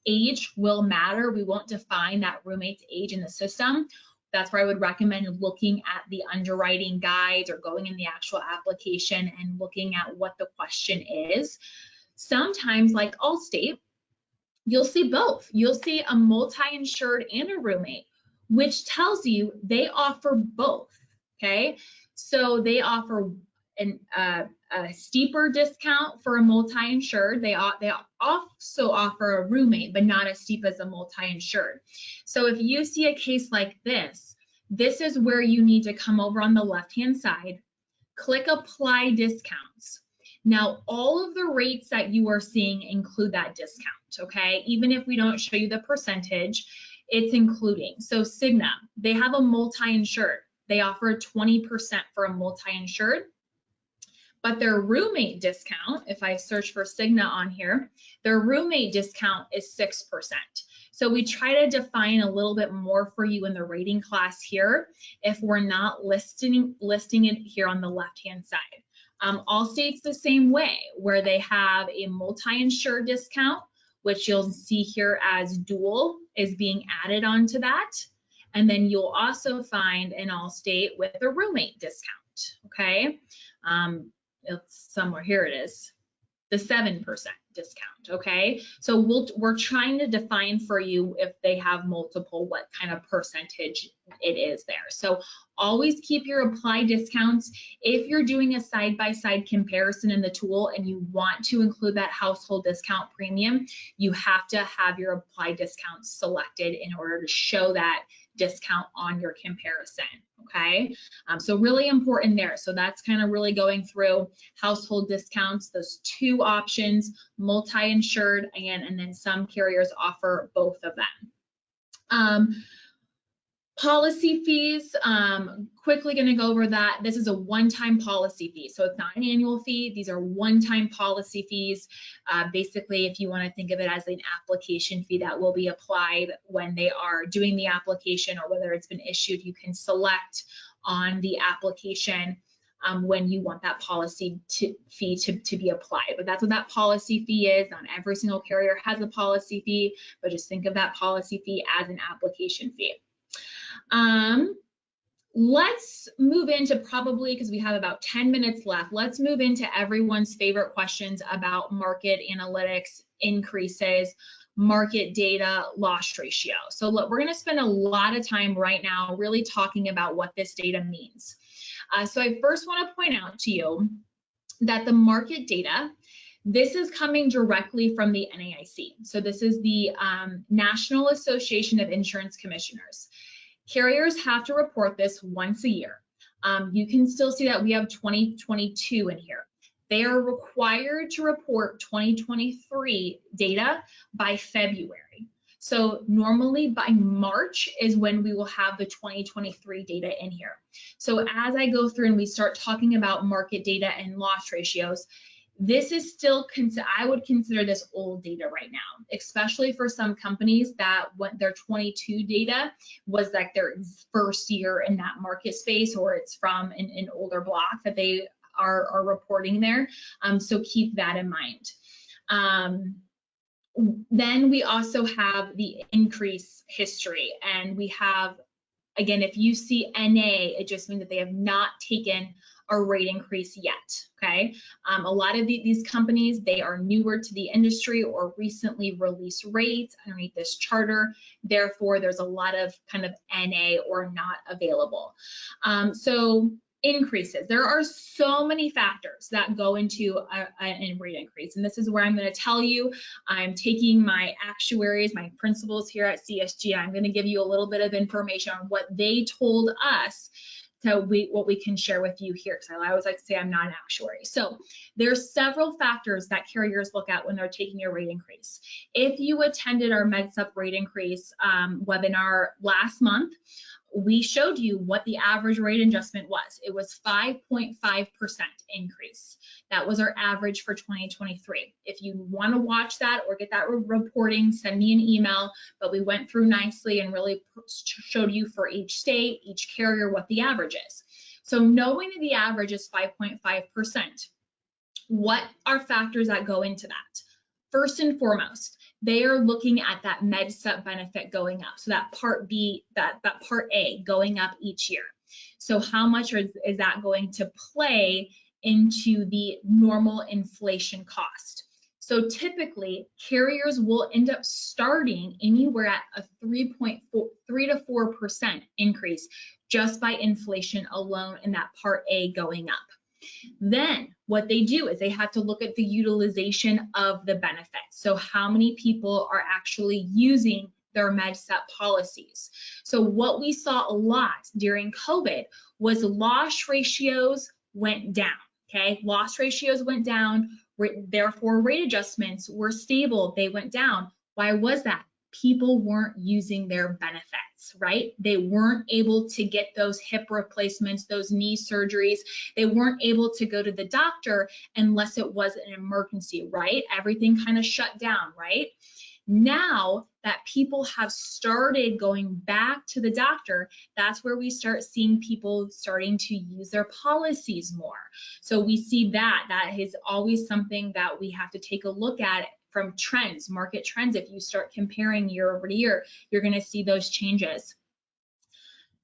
age will matter. We won't define that roommate's age in the system. That's where I would recommend looking at the underwriting guides or going in the actual application and looking at what the question is. Sometimes, like Allstate, you'll see both. You'll see a multi-insured and a roommate, which tells you they offer both, okay? So they offer a steeper discount for a multi-insured. They also offer a roommate, but not as steep as a multi-insured. So if you see a case like this, this is where you need to come over on the left-hand side, click apply discounts. Now, all of the rates that you are seeing include that discount, okay? Even if we don't show you the percentage, it's including. So Cigna, they have a multi-insured. They offer 20% for a multi-insured, But their roommate discount, if I search for Cigna on here, their roommate discount is 6%. So we try to define a little bit more for you in the rating class here if we're not listing it here on the left-hand side. Allstate's the same way, where they have a multi-insured discount, which you'll see here as dual is being added onto that. And then you'll also find an Allstate with a roommate discount, okay? It's somewhere, here it is, the 7% discount, okay? So we're trying to define for you if they have multiple, what kind of percentage it is there. So always keep your applied discounts. If you're doing a side-by-side comparison in the tool and you want to include that household discount premium, you have to have your applied discounts selected in order to show that discount on your comparison, okay? So really important there. So that's kind of really going through household discounts, those two options, multi-insured, and then some carriers offer both of them. Policy fees, quickly going to go over that. This is a one-time policy fee, so it's not an annual fee. These are one-time policy fees. Basically, if you want to think of it as an application fee that will be applied when they are doing the application, or whether it's been issued, you can select on the application when you want that policy fee to be applied. But that's what that policy fee is. Not every single carrier has a policy fee, but just think of that policy fee as an application fee. Let's move into, probably because we have about 10 minutes left, let's move into everyone's favorite questions about market analytics, increases, market data, loss ratio. So look, we're going to spend a lot of time right now really talking about what this data means. So I first want to point out to you that the market data, this is coming directly from the NAIC. So this is the National Association of Insurance Commissioners. Carriers have to report this once a year. You can still see that we have 2022 in here. They are required to report 2023 data by February. So normally by March is when we will have the 2023 data in here. So as I go through and we start talking about market data and loss ratios, this is still, I would consider this old data right now, especially for some companies that their 22 data was like their first year in that market space, or it's from an older block that they are reporting there. So keep that in mind. Then we also have the increase history, and we have, again, if you see NA, it just means that they have not taken a rate increase yet, okay? A lot of these companies, they are newer to the industry or recently released rates underneath this charter. Therefore, there's a lot of kind of NA or not available. So increases, there are so many factors that go into a rate increase. And this is where I'm going to tell you, I'm taking my actuaries, my principals here at CSG, I'm going to give you a little bit of information on what they told us, so what we can share with you here, because I always like to say I'm not an actuary. So there's several factors that carriers look at when they're taking a rate increase. If you attended our MedSup rate increase webinar last month, we showed you what the average rate adjustment was. It was 5.5% increase. That was our average for 2023. If you want to watch that or get that reporting, send me an email, but we went through nicely and really showed you for each state, each carrier, what the average is. So knowing that the average is 5.5%, what are factors that go into that? First and foremost, they are looking at that MedSup benefit going up. So that Part B, that Part A going up each year. So how much is that going to play into the normal inflation cost? So typically, carriers will end up starting anywhere at a 3 to 4% increase just by inflation alone in that Part A going up. Then what they do is they have to look at the utilization of the benefit. So how many people are actually using their MedSup policies? So what we saw a lot during COVID was loss ratios went down, okay? Loss ratios went down, therefore rate adjustments were stable, they went down. Why was that? people weren't using their benefits, right? They weren't able to get those hip replacements, those knee surgeries. They weren't able to go to the doctor unless it was an emergency, right? Everything kind of shut down, right? Now that people have started going back to the doctor, that's where we start seeing people starting to use their policies more. So we see that is always something that we have to take a look at from trends, market trends. If you start comparing year over year, you're going to see those changes.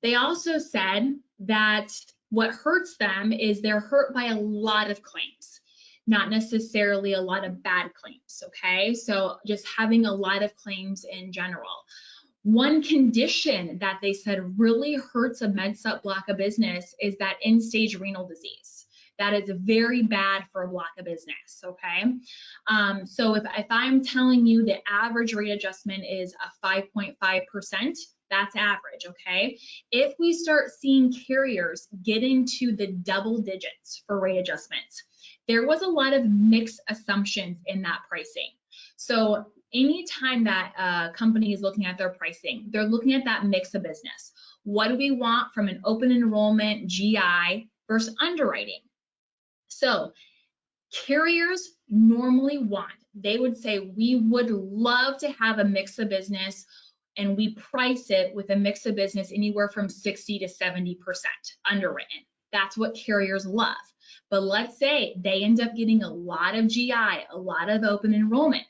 They also said that what hurts them is they're hurt by a lot of claims, not necessarily a lot of bad claims, okay? So just having a lot of claims in general. One condition that they said really hurts a MedSup block of business is that end-stage renal disease. That is very bad for a block of business, okay? So if I'm telling you the average rate adjustment is a 5.5%, that's average, okay? If we start seeing carriers get into the double digits for rate adjustments, there was a lot of mixed assumptions in that pricing. So anytime that a company is looking at their pricing, they're looking at that mix of business. What do we want from an open enrollment, GI versus underwriting? So carriers normally want, they would say, we would love to have a mix of business, and we price it with a mix of business anywhere from 60 to 70% underwritten. That's what carriers love. But let's say they end up getting a lot of GI, a lot of open enrollment,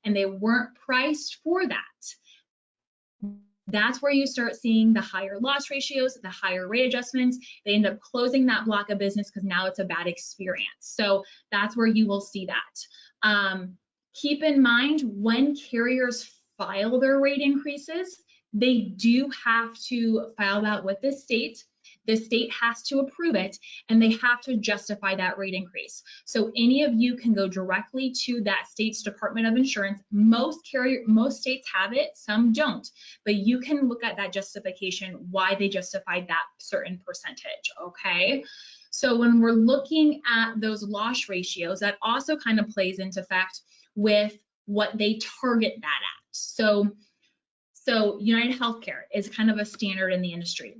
and they weren't priced for that. That's where you start seeing the higher loss ratios, the higher rate adjustments. They end up closing that block of business because now it's a bad experience. So that's where you will see that. Keep in mind, when carriers file their rate increases, they do have to file that with the state. The state has to approve it, and they have to justify that rate increase. So any of you can go directly to that state's Department of Insurance. Most states have it, some don't, but you can look at that justification, why they justified that certain percentage, okay? So when we're looking at those loss ratios, that also kind of plays into fact with what they target that at. So United Healthcare is kind of a standard in the industry.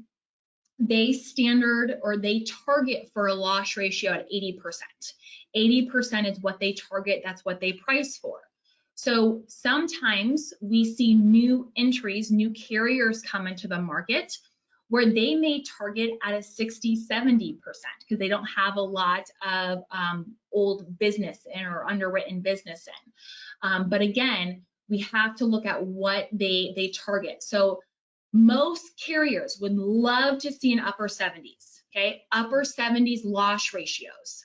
They target for a loss ratio at 80%. 80% is what they target, that's what they price for. So sometimes we see new entries, new carriers come into the market where they may target at a 60, 70% because they don't have a lot of old business in or underwritten business in. But again, we have to look at what they target. So most carriers would love to see an upper 70s, okay? Upper 70s loss ratios,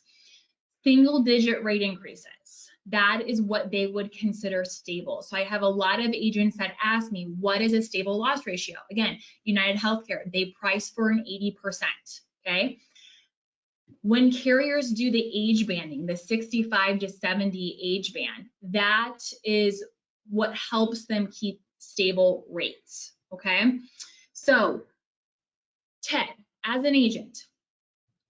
single digit rate increases. That is what they would consider stable. So I have a lot of agents that ask me, what is a stable loss ratio? Again, United Healthcare, they price for an 80%, okay? When carriers do the age banding, the 65 to 70 age band, that is what helps them keep stable rates. Okay, so Ted, as an agent,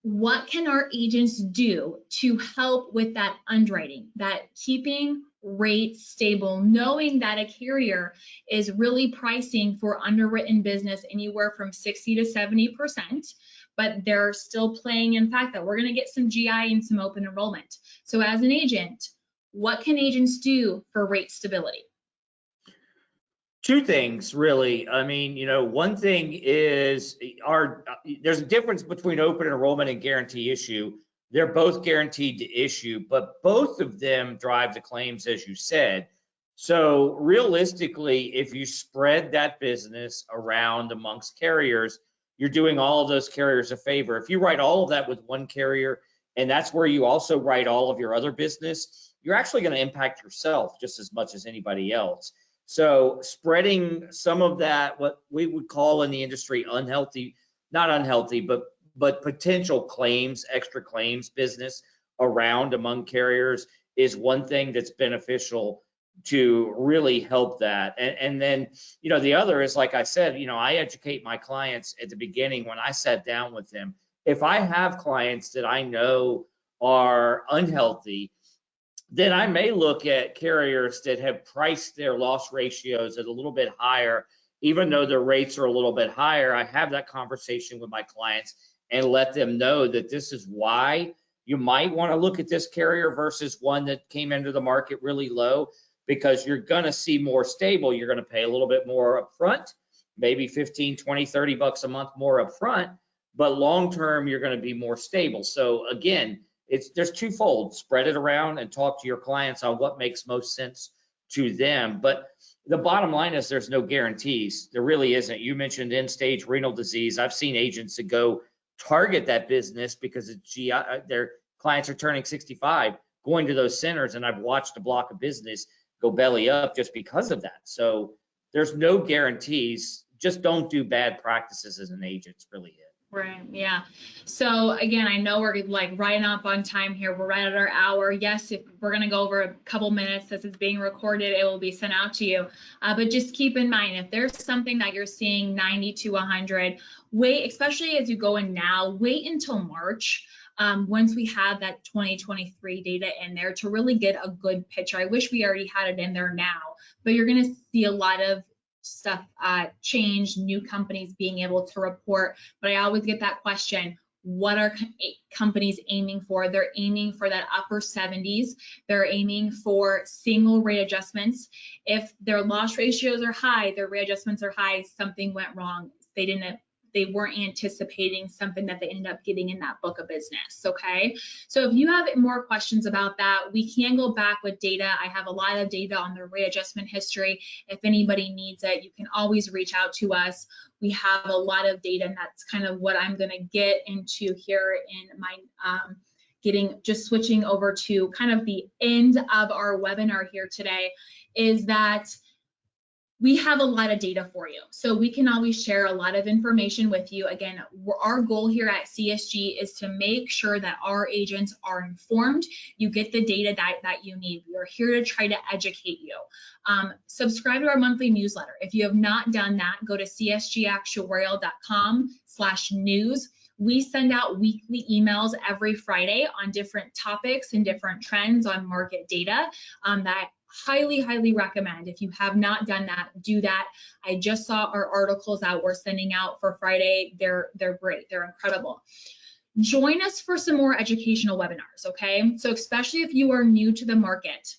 what can our agents do to help with that underwriting, that keeping rates stable, knowing that a carrier is really pricing for underwritten business anywhere from 60 to 70%, but they're still playing in fact that we're going to get some GI and some open enrollment. So as an agent, what can agents do for rate stability? Two things, really. I mean, one thing is there's a difference between open enrollment and guarantee issue. They're both guaranteed to issue, but both of them drive the claims, as you said. So realistically, if you spread that business around amongst carriers, you're doing all of those carriers a favor. If you write all of that with one carrier, and that's where you also write all of your other business, you're actually going to impact yourself just as much as anybody else. So spreading some of that, what we would call in the industry unhealthy, not unhealthy, but potential claims, extra claims business around among carriers is one thing that's beneficial to really help that. And then, the other is, like I said, I educate my clients at the beginning when I sat down with them. If I have clients that I know are unhealthy, then I may look at carriers that have priced their loss ratios at a little bit higher, even though their rates are a little bit higher. I have that conversation with my clients and let them know that this is why you might want to look at this carrier versus one that came into the market really low, because you're going to see more stable. You're going to pay a little bit more upfront, maybe 15, 20, 30 bucks a month more upfront, but long term, you're going to be more stable. So again, there's twofold: spread it around and talk to your clients on what makes most sense to them. But the bottom line is there's no guarantees. There really isn't. You mentioned end stage renal disease. I've seen agents that go target that business because it's GI, their clients are turning 65, going to those centers, and I've watched a block of business go belly up just because of that. So there's no guarantees. Just don't do bad practices as an agent. It's really it. Right. Yeah. So again, I know we're like right up on time here. We're right at our hour. Yes, if we're going to go over a couple minutes, this is being recorded, it will be sent out to you. But just keep in mind, if there's something that you're seeing 90 to 100, wait, especially as you go in now, wait until March. Once we have that 2023 data in there to really get a good picture. I wish we already had it in there now, but you're going to see a lot of stuff change, new companies being able to report. But I always get that question, what are companies aiming for? They're aiming for that upper 70s. They're aiming for single rate adjustments. If their loss ratios are high, their rate adjustments are high, something went wrong. They weren't anticipating something that they ended up getting in that book of business, okay? So if you have more questions about that, we can go back with data. I have a lot of data on the rate adjustment history. If anybody needs it, you can always reach out to us. We have a lot of data, and that's kind of what I'm gonna get into here in my, just switching over to kind of the end of our webinar here today, is that we have a lot of data for you. So we can always share a lot of information with you. Again, our goal here at CSG is to make sure that our agents are informed. You get the data that you need. We are here to try to educate you. Subscribe to our monthly newsletter. If you have not done that, go to csgactuarial.com/news. We send out weekly emails every Friday on different topics and different trends on market data that highly recommend. If you have not done that, do that. I just saw our articles out we're sending out for Friday. They're great. They're incredible. Join us for some more educational webinars, okay? So especially if you are new to the market.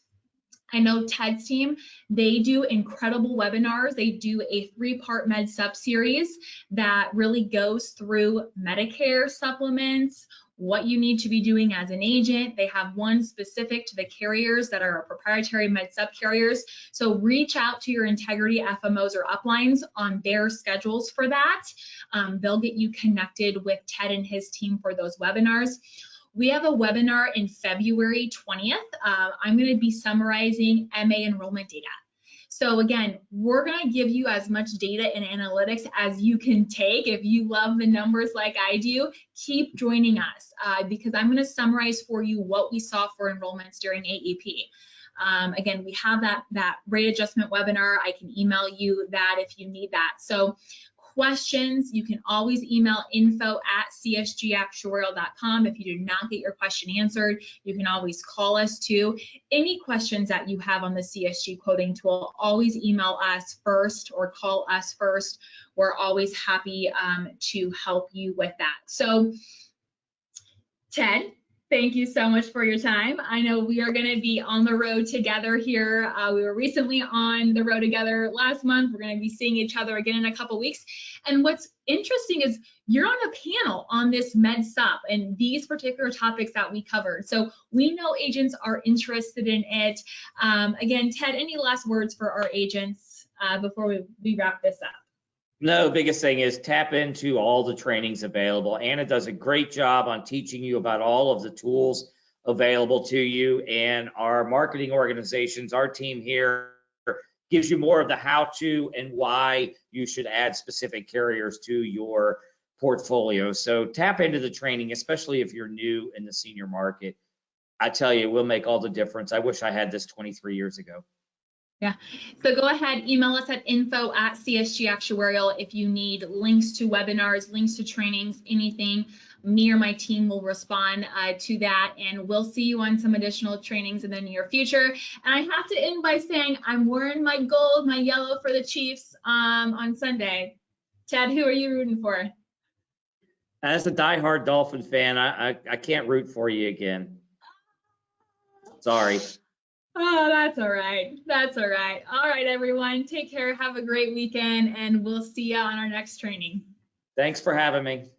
I know Ted's team, they do incredible webinars. They do a 3-part Med Sup series that really goes through Medicare supplements, what you need to be doing as an agent. They have one specific to the carriers that are proprietary Med Sup carriers. So reach out to your Integrity FMOs or uplines on their schedules for that. They'll get you connected with Ted and his team for those webinars. We have a webinar in February 20th. I'm going to be summarizing MA enrollment data. So again, we're going to give you as much data and analytics as you can take. If you love the numbers like I do, keep joining us because I'm going to summarize for you what we saw for enrollments during AEP. Again, we have that rate adjustment webinar. I can email you that if you need that. So questions, you can always email info@csgactuarial.com. If you do not get your question answered, you can always call us too. Any questions that you have on the CSG quoting tool, always email us first or call us first. We're always happy to help you with that. So, Ted, thank you so much for your time. I know we are going to be on the road together here. We were recently on the road together last month. We're going to be seeing each other again in a couple weeks. And what's interesting is you're on a panel on this Med Sup and these particular topics that we covered. So we know agents are interested in it. Again, Ted, any last words for our agents before we wrap this up? No, biggest thing is tap into all the trainings available. Anna does a great job on teaching you about all of the tools available to you, and our marketing organizations, our team here gives you more of the how-to and why you should add specific carriers to your portfolio. So tap into the training, especially if you're new in the senior market. I tell you, it will make all the difference. I wish I had this 23 years ago. Yeah, so go ahead, email us at info@csgactuarial if you need links to webinars, links to trainings, anything. me or my team will respond to that, and we'll see you on some additional trainings in the near future. And I have to end by saying I'm wearing my gold, my yellow for the Chiefs on Sunday. Ted, who are you rooting for? As a diehard Dolphin fan, I can't root for you again. Sorry. Oh, that's all right. That's all right. All right, everyone. Take care. Have a great weekend, and we'll see you on our next training. Thanks for having me.